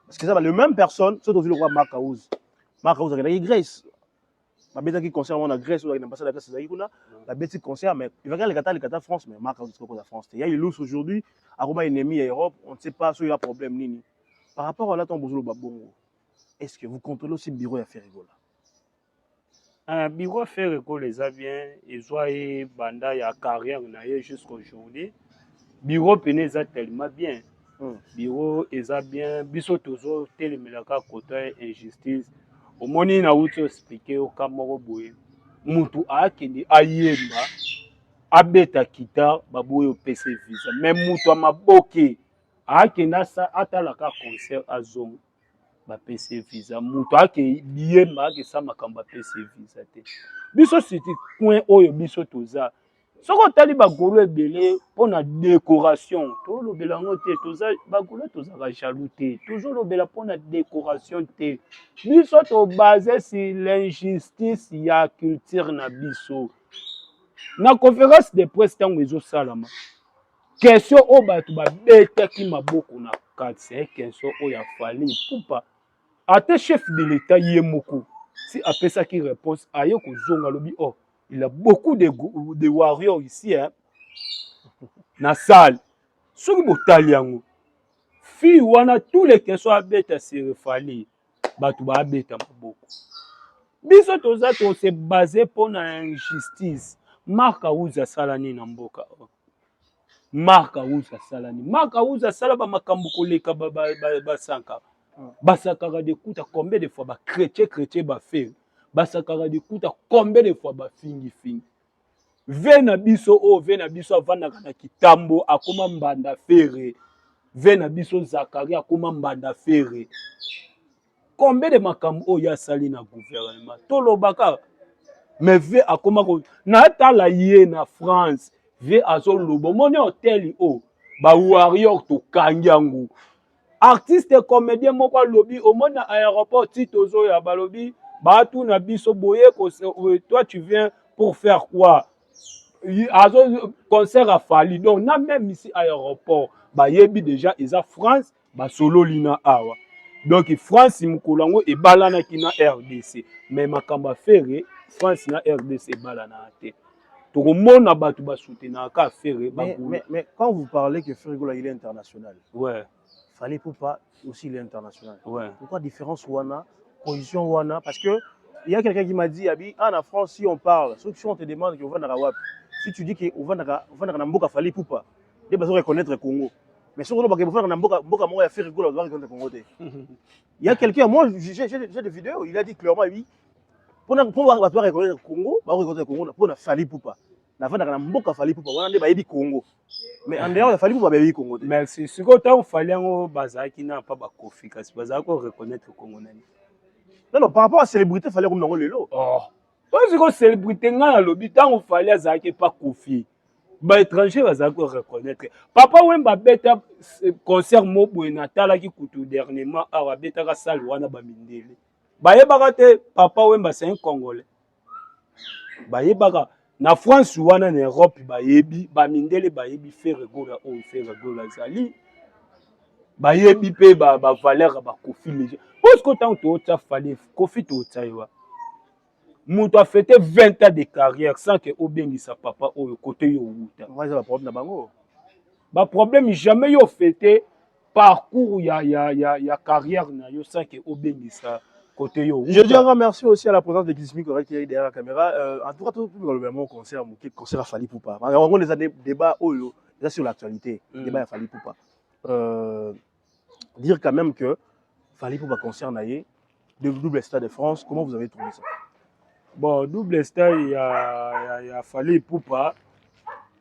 Parce que ça le même personne, surtout le roi Marcaouz a gagné Grèce. La bête qui concerne la Grèce ou l'ambassade de la Grèce, la bête qui concerne, mais il va regarder les Qatar France, mais Marc a dit que la France. Il y a une lousse aujourd'hui, à Roma ennemi à Europe, on ne sait pas s'il y a problème ni. Par rapport à l'attente Bozolo Babongo, est-ce que vous contrôlez aussi le bureau à Ferrigo là? Bureau à Ferrigo les a bien, ils ont banda ya carrière jusqu'à aujourd'hui. Bureau pénèse tellement bien. Bureau ils a bien, biso toujours télémelaka côté injustice. Au moment où on a expliqué au Cameroun, mutu akende ayemba abeta kita baboye au PC visa même mutu amaboke akenda sa atalaka concert azongo ba PC visa mutu akeyemba akesa makamba PC visa te biso c'était point oyo biso toza soko tali bagolo ebele pona décoration to lobela ngote toza bagolo toza ka jaloux te toujours lobela pona décoration te biso to basé sur l'injustice ya culture na biso na conférence de presse tango ezo salama question o batu ba betaki maboko na kati question o ya fali pupa ate chef de l'état yemoko si apesa ki réponse ayo ko zonga lobi oh il a beaucoup de warriors ici, hein. Na salle. Soki botali yango. Fi wana tous les questions à bête se refali. Batu ba beta maboko. Biso toza to se basé pour na injustice. Marka uza salani na mboka. Marka uza salani. Marka uza sala ba makambo koleka ba sanka. Basakara de kuta combien de fois ba chrétien ba faire. Basakara de kuta combien de fois ba fingi vena biso avanda na kitambo akoma mbanda fere vena biso Zakaria akoma mbanda fere combien de makambo oyo asali na gouvernement tolobaka mais ve akoma ko na tala ye na France ve azolobo moni hotel o ba warrior to kanyangu artiste comédien moko lobi au monde aéroport titozo ya balobi batu na biso boye ko toi tu viens pour faire quoi concert à Fali donc na même ici aéroport ba yebi déjà eza France ba solo lina awa donc France mukolango e balana kina RDC mais makamba fere France na RDC balana te to mona batu ba soutenir ka fere ba mais quand vous parlez que Ferrigo il est international ouais Fali Poupa aussi il est international ouais pourquoi différence wana position wana parce que il y a quelqu'un qui m'a dit en France si on parle si on te demande qu'on va na Rawap si tu dis qu'on va na mboka Fali Poupa des besoin reconnaître le Congo mais si on va na mboka moi ya Ferrigo on va reconnaître le Congo. Il y a quelqu'un moi j'ai des vidéos il a dit clairement oui pour reconnaître le Congo va reconnaître le Congo pour na Fali Poupa na vanda na mboka Fali Poupa wana nde ba yebi Congo mais en dehors ya Fali Poupa ba yebi Congo. Merci siko ta fali ngo bazaki na pa ba kofi kasi bazaki reconnaître le Congo nani. Non, par rapport à la célébrité, il fallait qu'on ait l'eau. Oh, parce que la célébrité, il fallait pas confier. Les étrangers, ils reconnaître. Papa, oui, il concert Mobo et Natala qui coûte dernièrement à la salle Papa, oui, c'est un Congolais. na France wana na Europe bayebi ba mindele bayebi faire gola o faire gola zali bayebi pe ba valeur ba Kofi léger parce que tant to ta fallait Kofi to taiwa muto a fêté 20 ans de carrière sans que obengi sa papa au côté yo wuta moi ça va problème na bango ba problème jamais yo fêté parcours ya carrière na yo sans que obengi sa côté yo wuta. Je dis un grand merci aussi à la présence de Gizmi Correct qui est derrière la caméra en tout cas tout le même concert concert a fallu pour pas on les a débat oyo là sur l'actualité débat a fallu pour pas dire quand même que Fally Poupa concert naïe de double Stade de France, comment vous avez trouvé ça? Bon, double Stade, il y a Fally Poupa.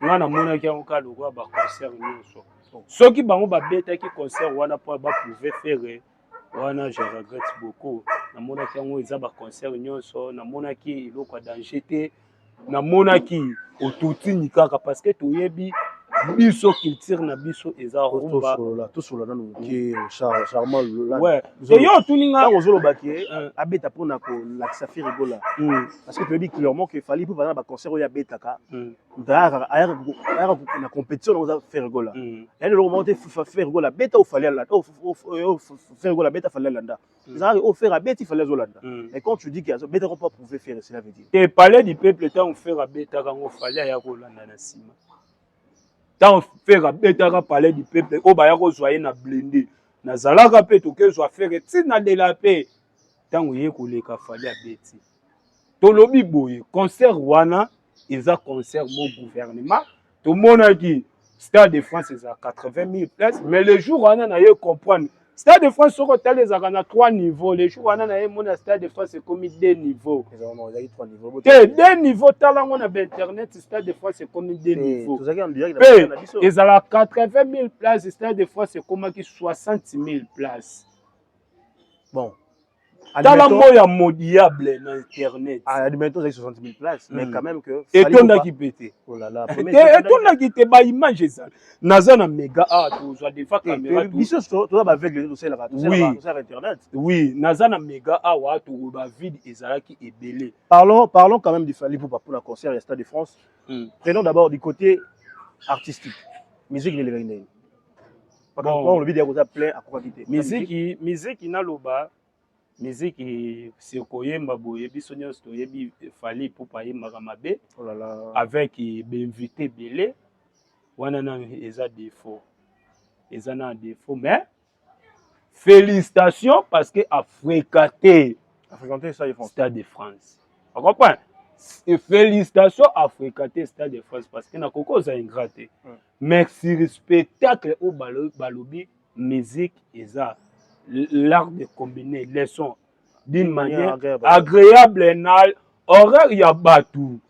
Nga na mona ki on ka lokwa ba concert nyonso. Soki bango ba beta ki concert wana po ba pouvoir faire wana je regrette beaucoup. Na mona ki on eza ba concert nyonso, na mona ki iloko danger te, na mona ki otuti ni kaka parce que toyebi biso culture na biso eza rumba tout sur la nanu qui charmant là ouais et yo tuninga quand ozolo baki abeta pona ko la safi rigola parce que tu dis clairement que Fally pour ba concert ya beta ka ndara aya na compétition on va faire rigola et le remonter faire rigola beta ou Fally là faire rigola beta Fally landa ça au faire beta Fally zolanda et quand tu dis que beta on pas pouvoir faire cela veut dire te parler du peuple tant faire beta quand on Fally ya ko landa na sima. Tant faire betaka parler du peuple o ba ya ko zoyer na blindé na zalaka pe to ke zo faire tina de la paix tant oye ko leka Fally a beti to lobi boye concert wana eza concert mo gouvernement to mona ki Stade de France eza 80 000 places mais le jour wana na ye comprendre Stade de France soko tali eza na 3 niveaux le jour wana na ye mona Stade de France c'est comme 2 niveaux exactement il y a 3 niveaux te 2 niveaux talango na internet Stade de France c'est comme 2 niveaux tout ça qui en direct ezala 80 000 places Stade de France c'est comme 60 000 places bon tala moya modiable na internet admettons avec 60 000 places mais quand même que et ton qui pété oh là là et ton qui te ba image ça naza na méga art to zo defa caméra to biso to ba avec tout ça là sur internet oui naza na méga art wa to ba vide ezalaki ebelé parlons quand même du Fally Poupa pour la concert au Stade de France prenons d'abord du côté artistique musique les gagner parce que on le vidéo ça plein à quoi quitter musique na loba musique c'est koyemba boye biso nyonso toyebi Fally Poupa yemaka mabe oh là là avec invité belé wana na eza défaut mais félicitations parce que a fréquenté ça ils font Stade de France on comprend et félicitations à fréquenter Stade de France parce que na koko za ingrate mais sur spectacle au balobi musique eza l'art de combiner les sons d'une manière agréable na horaire ya batu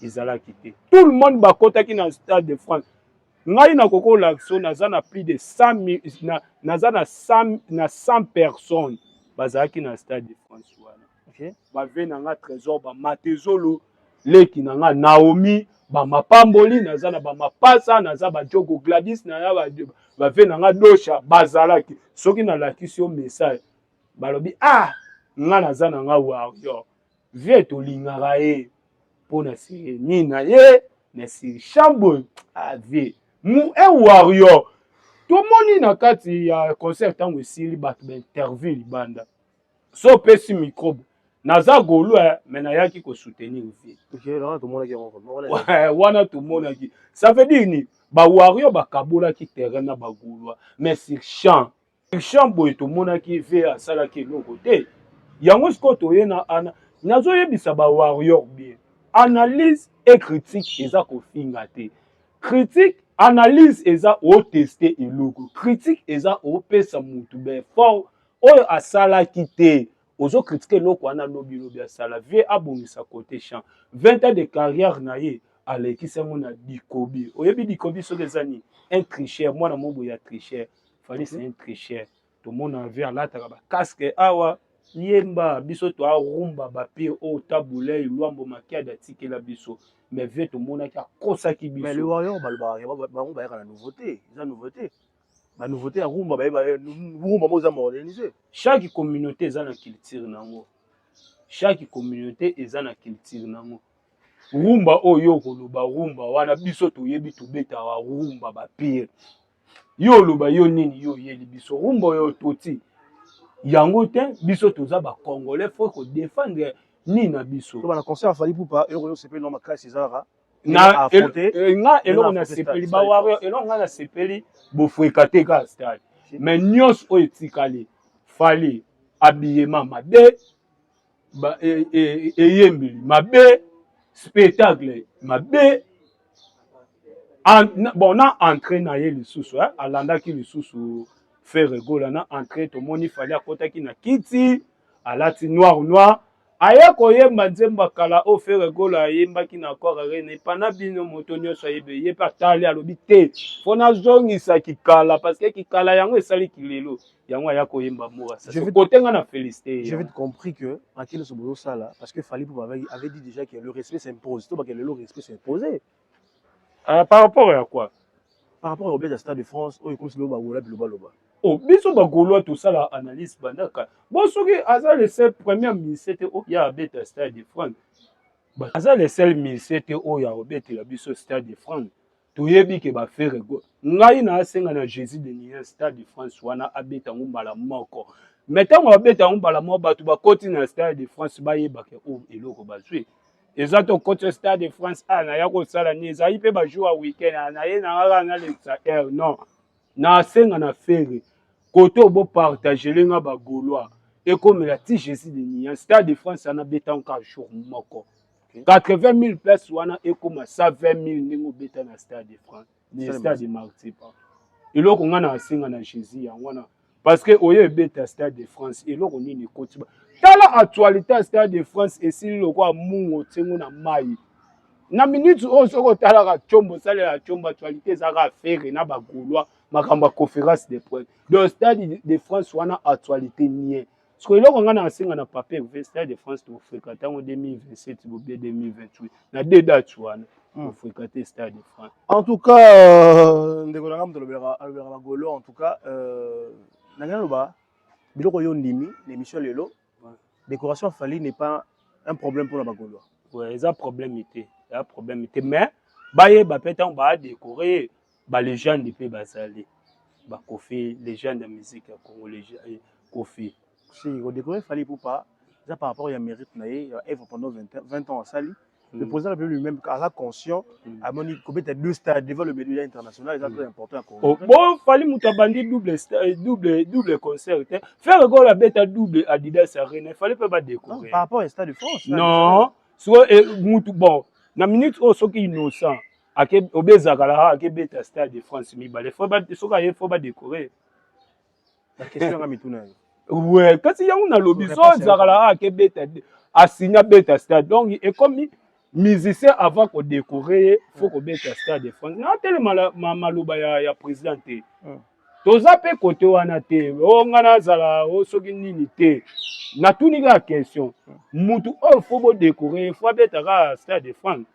ezala quitté tout le monde ba kotaki na Stade de France ngai na koko l'action naza na plus de 100 000 naza na 100 personnes bazaki na Stade de France wana OK ba vena nga trésor ba matezolo leki na nga Naomi ba mapamboli naza na ba mapasa naza ba Jogo Gladys na ya ba vena nga dosha bazalaki soki na lakisi o message balobi nga naza na nga warrior vie to lingaka ye pona siri ni na ye na siri chambo vie mu warrior to moni na kati ya concert tango esili bato ba interview libanda so pesi microbe naza golo mais nayaki ko soutenir vie OK là tout le monde qui wana tout le monde qui ça veut dire ni ba warrior ba kabola ki terrain na ba golo mais sur champ boy tout le monde qui fait à sala ki loko te yango sko to ye na ana nazo yebisa ba warrior bien analyse et critique eza ko finga te critique analyse eza o tester eloko critique eza o pesa mutu be fort oyo asala ki te ozo critiquer eloko wana lobi asala vie abongisa côté champ 20 ans de carrière na ye alekisa ngo na Dikobi oyebi Dikobi soki ezani un tricheur mwana mobo ya tricheur Fally c'est un tricheur tout le monde avait alataka ba casque awa yemba biso to arumba ba pied au taboulet luambo makiada tikela biso mais vie tout le monde qui a kosaki biso mais le warrior ba la nouveauté la nouveauté la nouveauté arumba rumba moza modernisé chaque communauté eza na culture nango chaque communauté eza na culture nango rumba oyo koloba rumba wana biso toyebi tobeta wa rumba ba pire yo loba yo nini yo yeli biso rumba yo toti yango te biso toza ba congolais faut ko défendre ni na biso to bana concert fali poupa yo sepeli no makasi ezara na nga eloko na sepeli ba waro eloko nga na sepeli bo fréquenter ka stade mais nyos o etikali fali habillement mabe ba eyembeli mabe spectacle mabe bon na entré na ye lisusu alandaki lisusu faire regola na entré tomoni fali akotaki na kiti alati noir aye koyemba nzemba kala o faire regola ayembaki na corps arena epana bino moto nyonso ayebe ye pa tali alobi te fo nazongisa kikala parce que kikala yango esali kilelo yango aya koyemba mora ça côté nga na félicité j'ai vite compris que en quel ce boulot ça là parce que Fally Ipupa avait dit déjà que le respect s'impose, que le respect s'imposait. Par rapport à quoi? Par rapport au Stade de France, où il y a loba. Oh, biso bagolo tout ça la analyse bandaka. Bon soki aza le seul premier ministre au ya beta Stade de France. Ba aza le seul ministre au ya beta la biso Stade de France. Toyebi ke ba faire go. Ngai na asenga na Jésus de Niel Stade de France wana abeta ngumbala moko. Metango abeta ngumbala moko batu ba koti na Stade de France ba yeba ke o eloko bazwe. Ezato côté Stade de France na ya ko sala ni ezali pe ba jour week-end na ye na na le air non. Na senga na faire côté obo partager lenga ba gaulois et comme la ti Jésus de Niel Stade de France na beta encore jour moko. 80 000 places wana et comme 120 000 ningo beta na Stade de France ni Stade de Martyr et loko nga na senga na Jésus ya wana parce que oye beta Stade de France et loko nini koti tala actualité Stade de France et si loko mungo tengo na mai na minute o soko tala ka chombo sale la chombo actualité za ka faire na ba gaulois makamba conférence de presse donc Stade de France wana actualité nie parce que eloko nga na senga na papier ve Stade de France to fréquenter en 2027 ou 2028 na deux dates wana pour fréquenter Stade de France. En tout cas ndeko ngam to lobera ba gaulois en tout cas na ngalo ba biloko yo ndimi l'émission lelo décoration Fally n'est pas un problème pour la bagaulois. Ouais, il y a problème été, mais baye ba pétan ba décorer ba légende de pe bazali. Ba Kofi, légende de musique congolais Kofi. Si on décorer Fally Ipupa, ça par rapport à mérite naé, œuvre pendant 20 ans à Sali. Le président lui-même a conscient à moni combien deux stades devant le média international, c'est très important à Congo. Bon, Fally Mutabandi double concert. Faire go la bête double Adidas Arena, il fallait pas décorer. Par rapport au Stade de France. Non, soit mutu bon. Na minute au soki innocent. Ake obezakala ake beta Stade de France mi balé. Faut pas décorer. La question à mituna. Ouais, quand il y a un lobby so zakala ake beta asigna beta Stade. Donc et comme musicien avant qu'on décorer, faut qu'on beta Stade de France. Na tellement maloba ya présidente. Toza pe côté wana te. O ngana zala o soki nini te. Na tuni la question. Mutu o faut décorer, faut beta ka Stade de France.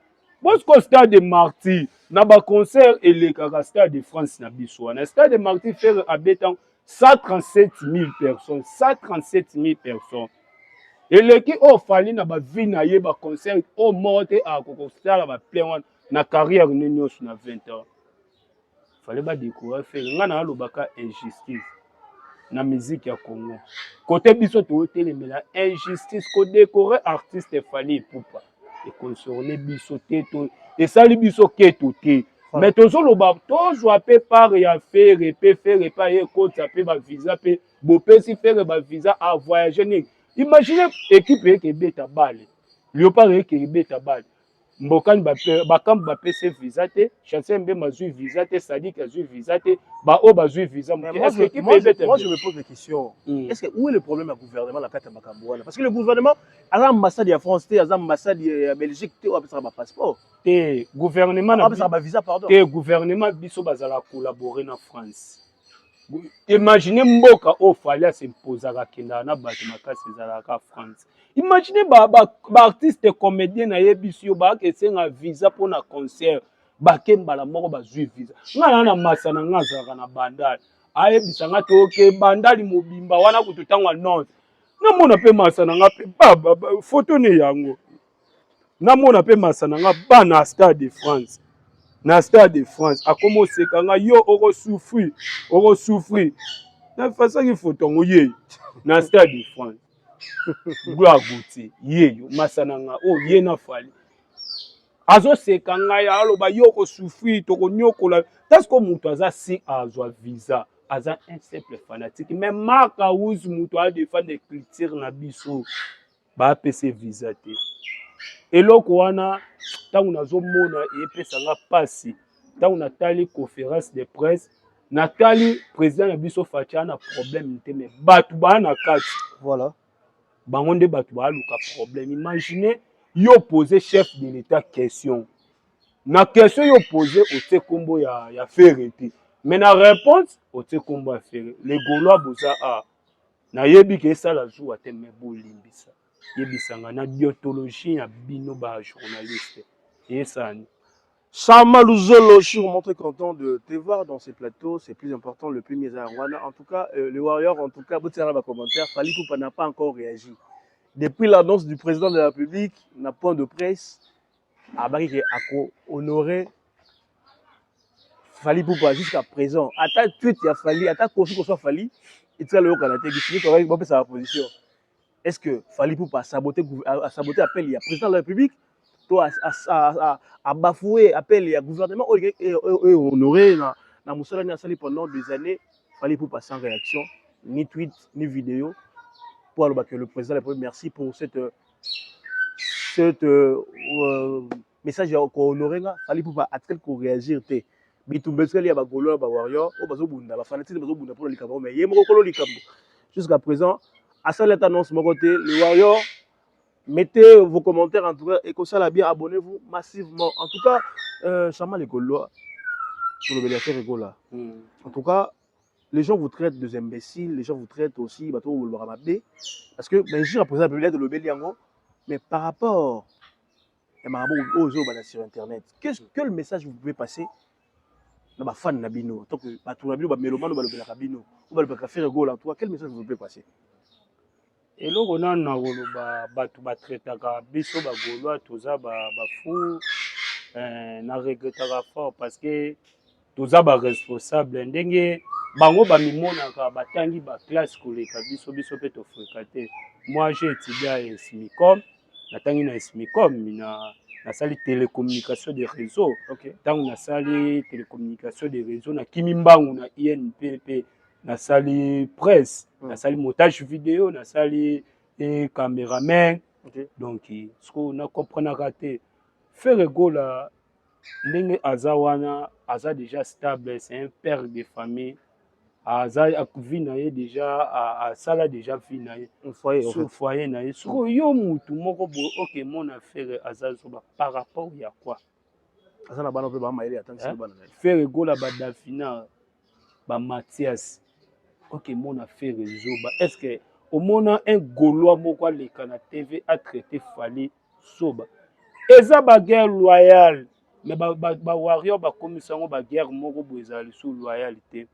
Parce que Stade de Martyr, na ba concert et le Stade de France na biso. Na Stade de Martyr faire habitant 137 000 personnes, 137 000 personnes. Et le qui a fallu na ba vie na ye ba concert au morte à kokosala ba plein na carrière nyo sur na 20 ans. Fallait ba découvrir faire ngana lobaka injustice na musique ya Congo. Côté biso to telemela injustice ko décorer artiste Fally Ipupa. Et consoler biso teto et sali biso keto te mais tozo loba tozo apé par ya faire pas et compte apé ba visa pe bo pesi faire ba visa à voyager. Imaginez équipe qui beta balle Léopard qui beta balle mbokan ba kam ba pesi visa te chancer mbe mazui visa te Sadik azui visa te ba o bazui visa moi je me pose la question est-ce que où est le problème du gouvernement la carte makamboana parce que le gouvernement a l'ambassade de France a l'ambassade de Belgique te a ba passeport te gouvernement a ba visa pardon te gouvernement biso bazala collaborer na France. Imaginez mboka o Fally s'imposer à kenda na bato makasi ezalaka France. Imaginez ba artiste comédien na yebiso ba ke senga visa pour na concert ba kembala moko bazui visa. Nga na masana nga zaka na bandali. Ayebisa nga to ke bandali mobimba wana kututangwa non. Na mona pe masana nga pe photo ne yango. namona pe masana nga ba na Stade de France. Na Stade de France akoma oseka nga yo oko souffrir. Na fasaki photo ngoye na Stade de France. Gloire Gauthier yeyo masana nga o ye na fali. Azo seka nga ya aloba yo ko souffrir to ko nyokola parce que mutu aza si azwa visa aza un simple fanatique mais maka uzu mutu a défendre culture na biso ba pese visa te. Eloko wana tangu nazomona epesa nga pasi tangu natali conférence de presse natali président na biso Fatia na problème te mais batu ba na kati voilà bango nde batu ba luka problème. Imaginez yo poser chef de l'état question na question yo poser au te kombo ya ferreti mais na réponse au te kombo ya ferre les Gaulois boza a na yebi ke sala zuwa te me bolimbisa yebisanga na biotologie ya bino ba journaliste et ça. Sama Luzolo, je suis vraiment très content de te voir dans ces plateaux. C'est plus important, le premier Zarwana. En tout cas, le Warrior, en tout cas, vous tirez un commentaire. Fali Poupa n'a pas encore réagi. Depuis l'annonce du président de la République, n'a point de presse, à Barry Ako honoré Fali Poupa jusqu'à présent. À ta tweet, il y a Fali, à ta course qu'on soit Fali, et tu as le haut canadien, tu as sa position. Est-ce que Fali Poupa a saboté appel, il y a président de la République? Toi, à bafouer appel et à gouvernement honoré na Moussala Niassali pendant des années, fallait pour passer en réaction, ni tweet, ni vidéo, pour que le président merci pour cette message honoré, fallait pour pas attendre qu'on réagir. Jusqu'à présent, à cette annonce, le Warrior. Mettez vos commentaires en tout cas et que ça l'a bien, abonnez-vous massivement. En tout cas, Chama les Gaulois, sur le Béliateur et Gola. En tout cas, les gens vous traitent des imbéciles, les gens vous traitent aussi, parce que bien sûr, après ça, de le Béliango, mais par rapport aux autres sur Internet, quel message vous pouvez passer dans ma fan Nabino, tant que Baturabino, Mélomano, Balobelakabino, ou Balobelakafé Gola, en tout cas, quel message vous pouvez passer? eloko nanu na koloba bato batretaka biso bagaulois toza bafou na regretaka fort parce que toza baresponsable ndenge bango bamimonaka batangi baklasse koleka biso mpe tofréquente. Moi j'ai étudié à SMICOM, natangi na SMICOM nasali télécommunication des réseaux. Ntango nasali télécommunication des réseaux nakimi mbangu na INPP nasali presse, nasali montage vidéo, nasali caméraman. Donc ce qu'on a compris raté faire gola ndenge azawana aza déjà stable, c'est un père de famille, aza vie naye déjà a sala déjà vie naye foyer naye so yo mutu moko bo OK mon affaire azazoba par rapport ya quoi azana bana pe ba maile atanga bana faire gola ba Dafina ba Mathias. OK, mon affaire Zoba. Est-ce que au moment un Gaulois moko leka na TV a traité Fali Soba? Eza ba guerre loyale, mais ba warrior ba komisango ba guerre moko boezali sous loyalité.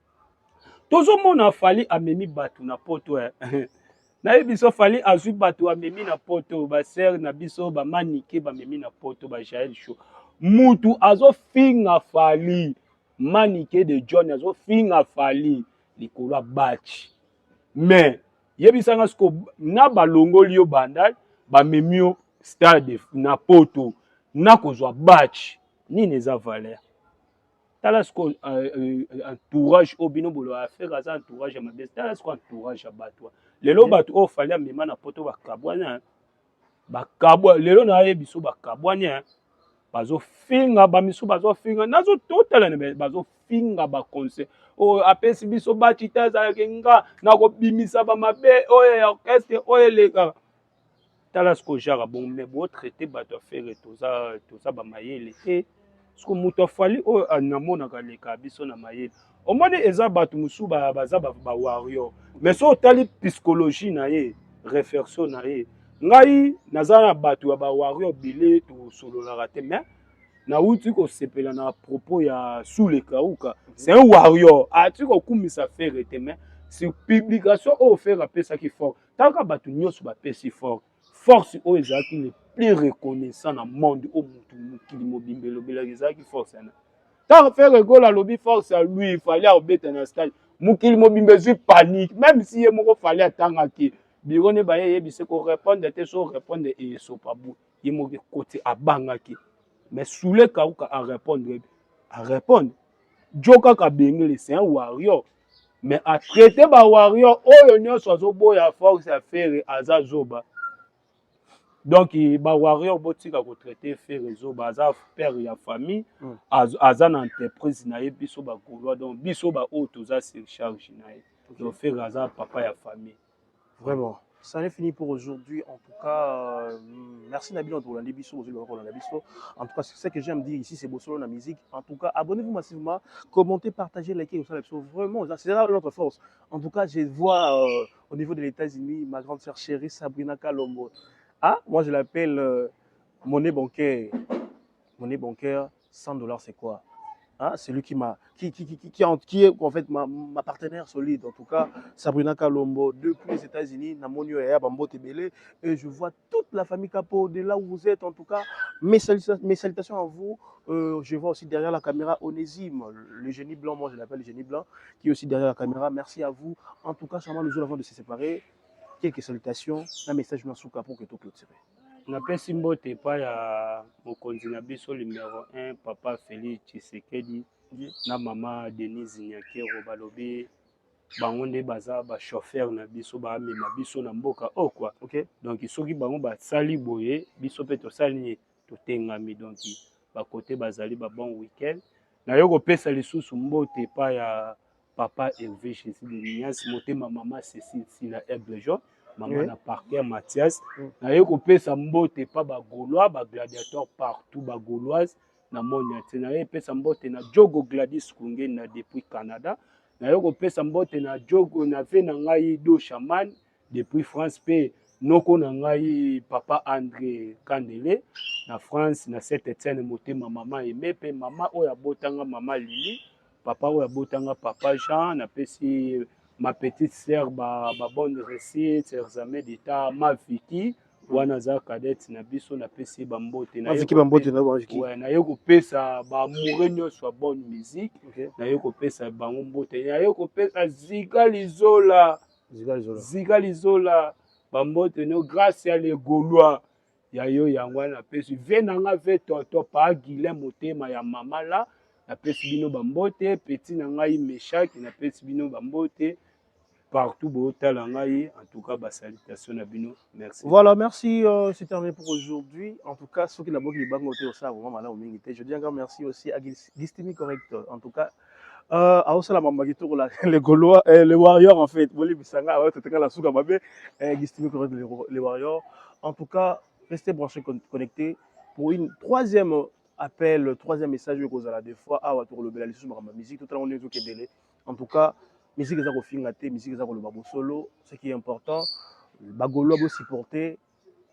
Tozo mona Fali amemi batu na poto na yebiso Fali azui batu amemi na poto ba ser na biso ba manike ba memi na poto ba Jael Show. Mutu azo finga Fali manike de John azo finga Fali likolo batch mais yebisanga sko na balongoli yo bandal bamemio stade na poto na kozwa batch nini eza valeur tala sko entourage obino bolo affaire aza entourage ya mabesi tala sko entourage ya bato lelo bato o fali amema na poto bakabwana lelo na yebiso bakabwana bazofinga bamisu bazofinga nazo totala ne bazofinga ba conseil o apesi biso batita ezalaki nga na kobimisa bamabe oyo ya orchestre oyo eleka tala siko jara bon mais botraite bato affaire toza bamayele te siko moto afali oyo namonaka leka biso na mayele omoni eza bato mosusu baza bawario mais so otali psychologie na ye réflexion na ye ngai naza na bato ya bawario bile tosololaka te mais nauti kosepela na propos ya Sulekauka c'est un warrior ati kokumisa faire te mais sur publication o faire apesaki fort tant ka bato nyonso bapesi fort force o ezalaki le plus reconnaissant dans le monde au mokili mobimba elobelaki ezalaki force yana ntango fe regola alobi force ya lui fallait abeta na stade mokili mobimba ezwi panique même si ye moko fallait atangaki biro ne baye yebise korépondre te so répondre esopa bu ye moko kote abangaki mais Soule Kauka à répondre jo kaka bengele c'est un warrior mais à traiter ba warrior oyo nyonso azoboya force ya fere aza zoba donc ba warrior botika ko traiter fere zoba aza père ya famille aza na entreprise na ye biso ba goulois donc biso ba auto za surcharge na ye donc fere aza papa ya famille vraiment. Ça en est fini pour aujourd'hui. En tout cas, merci Nabil en tout cas. En tout cas, c'est ce que j'aime dire ici, c'est Bossolo la musique. En tout cas, abonnez-vous massivement, commentez, partagez, likez. Vraiment, c'est là notre force. En tout cas, je vois au niveau des États-Unis ma grande sœur chérie Sabrina Kalombo. Ah, moi je l'appelle monnaie bancaire. Monnaie bancaire, $100, c'est quoi? Hein, c'est lui qui est en fait ma partenaire solide. En tout cas, Sabrina Kalombo, depuis les États-Unis, et je vois toute la famille Capo de là où vous êtes. En tout cas, mes salutations à vous. Je vois aussi derrière la caméra Onésime, le génie blanc, moi je l'appelle le génie blanc, qui est aussi derrière la caméra. Merci à vous. En tout cas, sûrement le jour avant de se séparer, quelques salutations, un message dans Souka pour que tout clôture. napesi mbote epai ya mokonzi na biso numéro 1 papa Félix Tshisekedi na mama Denise Nyakero balobi bango nde baza bachauffeur na biso baamema biso na mboka o kwa donc soki bango basali boye biso mpe tosali totengami donc bakote bazali babon week-end nayo kopesa lisusu mbote epai ya papa Hervé Jésus de Nias motema mama Cécile Sila Eblejo maman na parquet Mathias na yo kopesa mbote pa ba Gaulois ba gladiateur partout ba Gauloise na monia te na yo pesa mbote na Jogo Gladys Kungé na depuis Canada na yo kopesa mbote na Jogo na ve na ngai do chaman depuis France pe noko na ngai papa André Kandele na France na Saint-Étienne motema mama Aimé pe mama oya botanga mama Lili papa oya botanga papa Jean na pesi ma petite sœur ba bonne réussite examen d'état ma Vicky wana za cadette na biso na pesi ba mbote na Vicky ba mbote na Vicky ouais na yo ko pesa ba amoureux nyonso bonne musique na yo ko pesa ba mbote na yo ko pesa Ziga Lizola ba mbote no grâce à les Gaulois ya yo yango na pesi venanga ve tonto pa Guilhem motema ya mama la na pesi bino ba mbote petit na ngai Meshak na pesi bino ba mbote partout en tout cas salutations à Bino merci voilà merci c'est terminé pour aujourd'hui en tout cas ceux qui n'ont pas les banques au ça vraiment malin au minute je dis encore merci aussi à Gistimi correct en tout cas à Osala Mamagito les Gaulois les Warriors en fait Boli Bisanga ouais c'était la souka babé Gistimi correct les Warriors en tout cas restez branchés connectés pour une troisième appel troisième message que vous allez des fois à autour le bel sur ma musique tout à l'heure on est au délai en tout cas musique eza kofinga te musique eza koloba bosolo ce qui est important bagolo bo supporter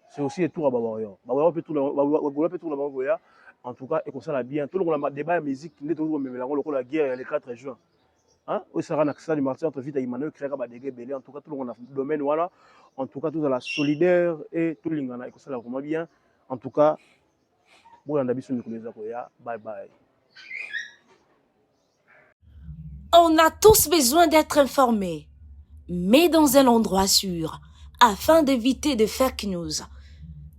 c'est aussi le tour à bawarrior bawarrior peut tout bagolo peut tout la bangoya en tout cas et comme ça la bien tout le monde débat musique n'est tout même la guerre le 4 juin hein au sera na ça du martyr entre vite Emmanuel créera ba dégâts belé en tout cas tout le monde a domaine voilà en tout cas tout la solidaire et tout lingana et comme ça la vraiment bien en tout cas bon on a biso nikoleza koya bye bye. On a tous besoin d'être informés, mais dans un endroit sûr, afin d'éviter de fake news.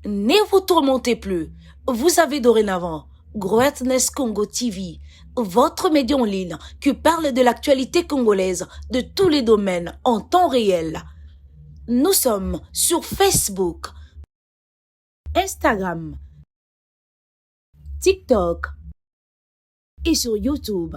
Ne vous tourmentez plus. Vous avez dorénavant Greatness Congo TV, votre média en ligne qui parle de l'actualité congolaise de tous les domaines en temps réel. Nous sommes sur Facebook, Instagram, TikTok et sur YouTube.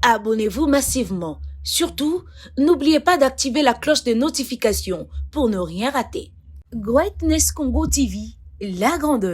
Abonnez-vous massivement. Surtout, n'oubliez pas d'activer la cloche de notification pour ne rien rater. Greatness Congo TV, la grandeur.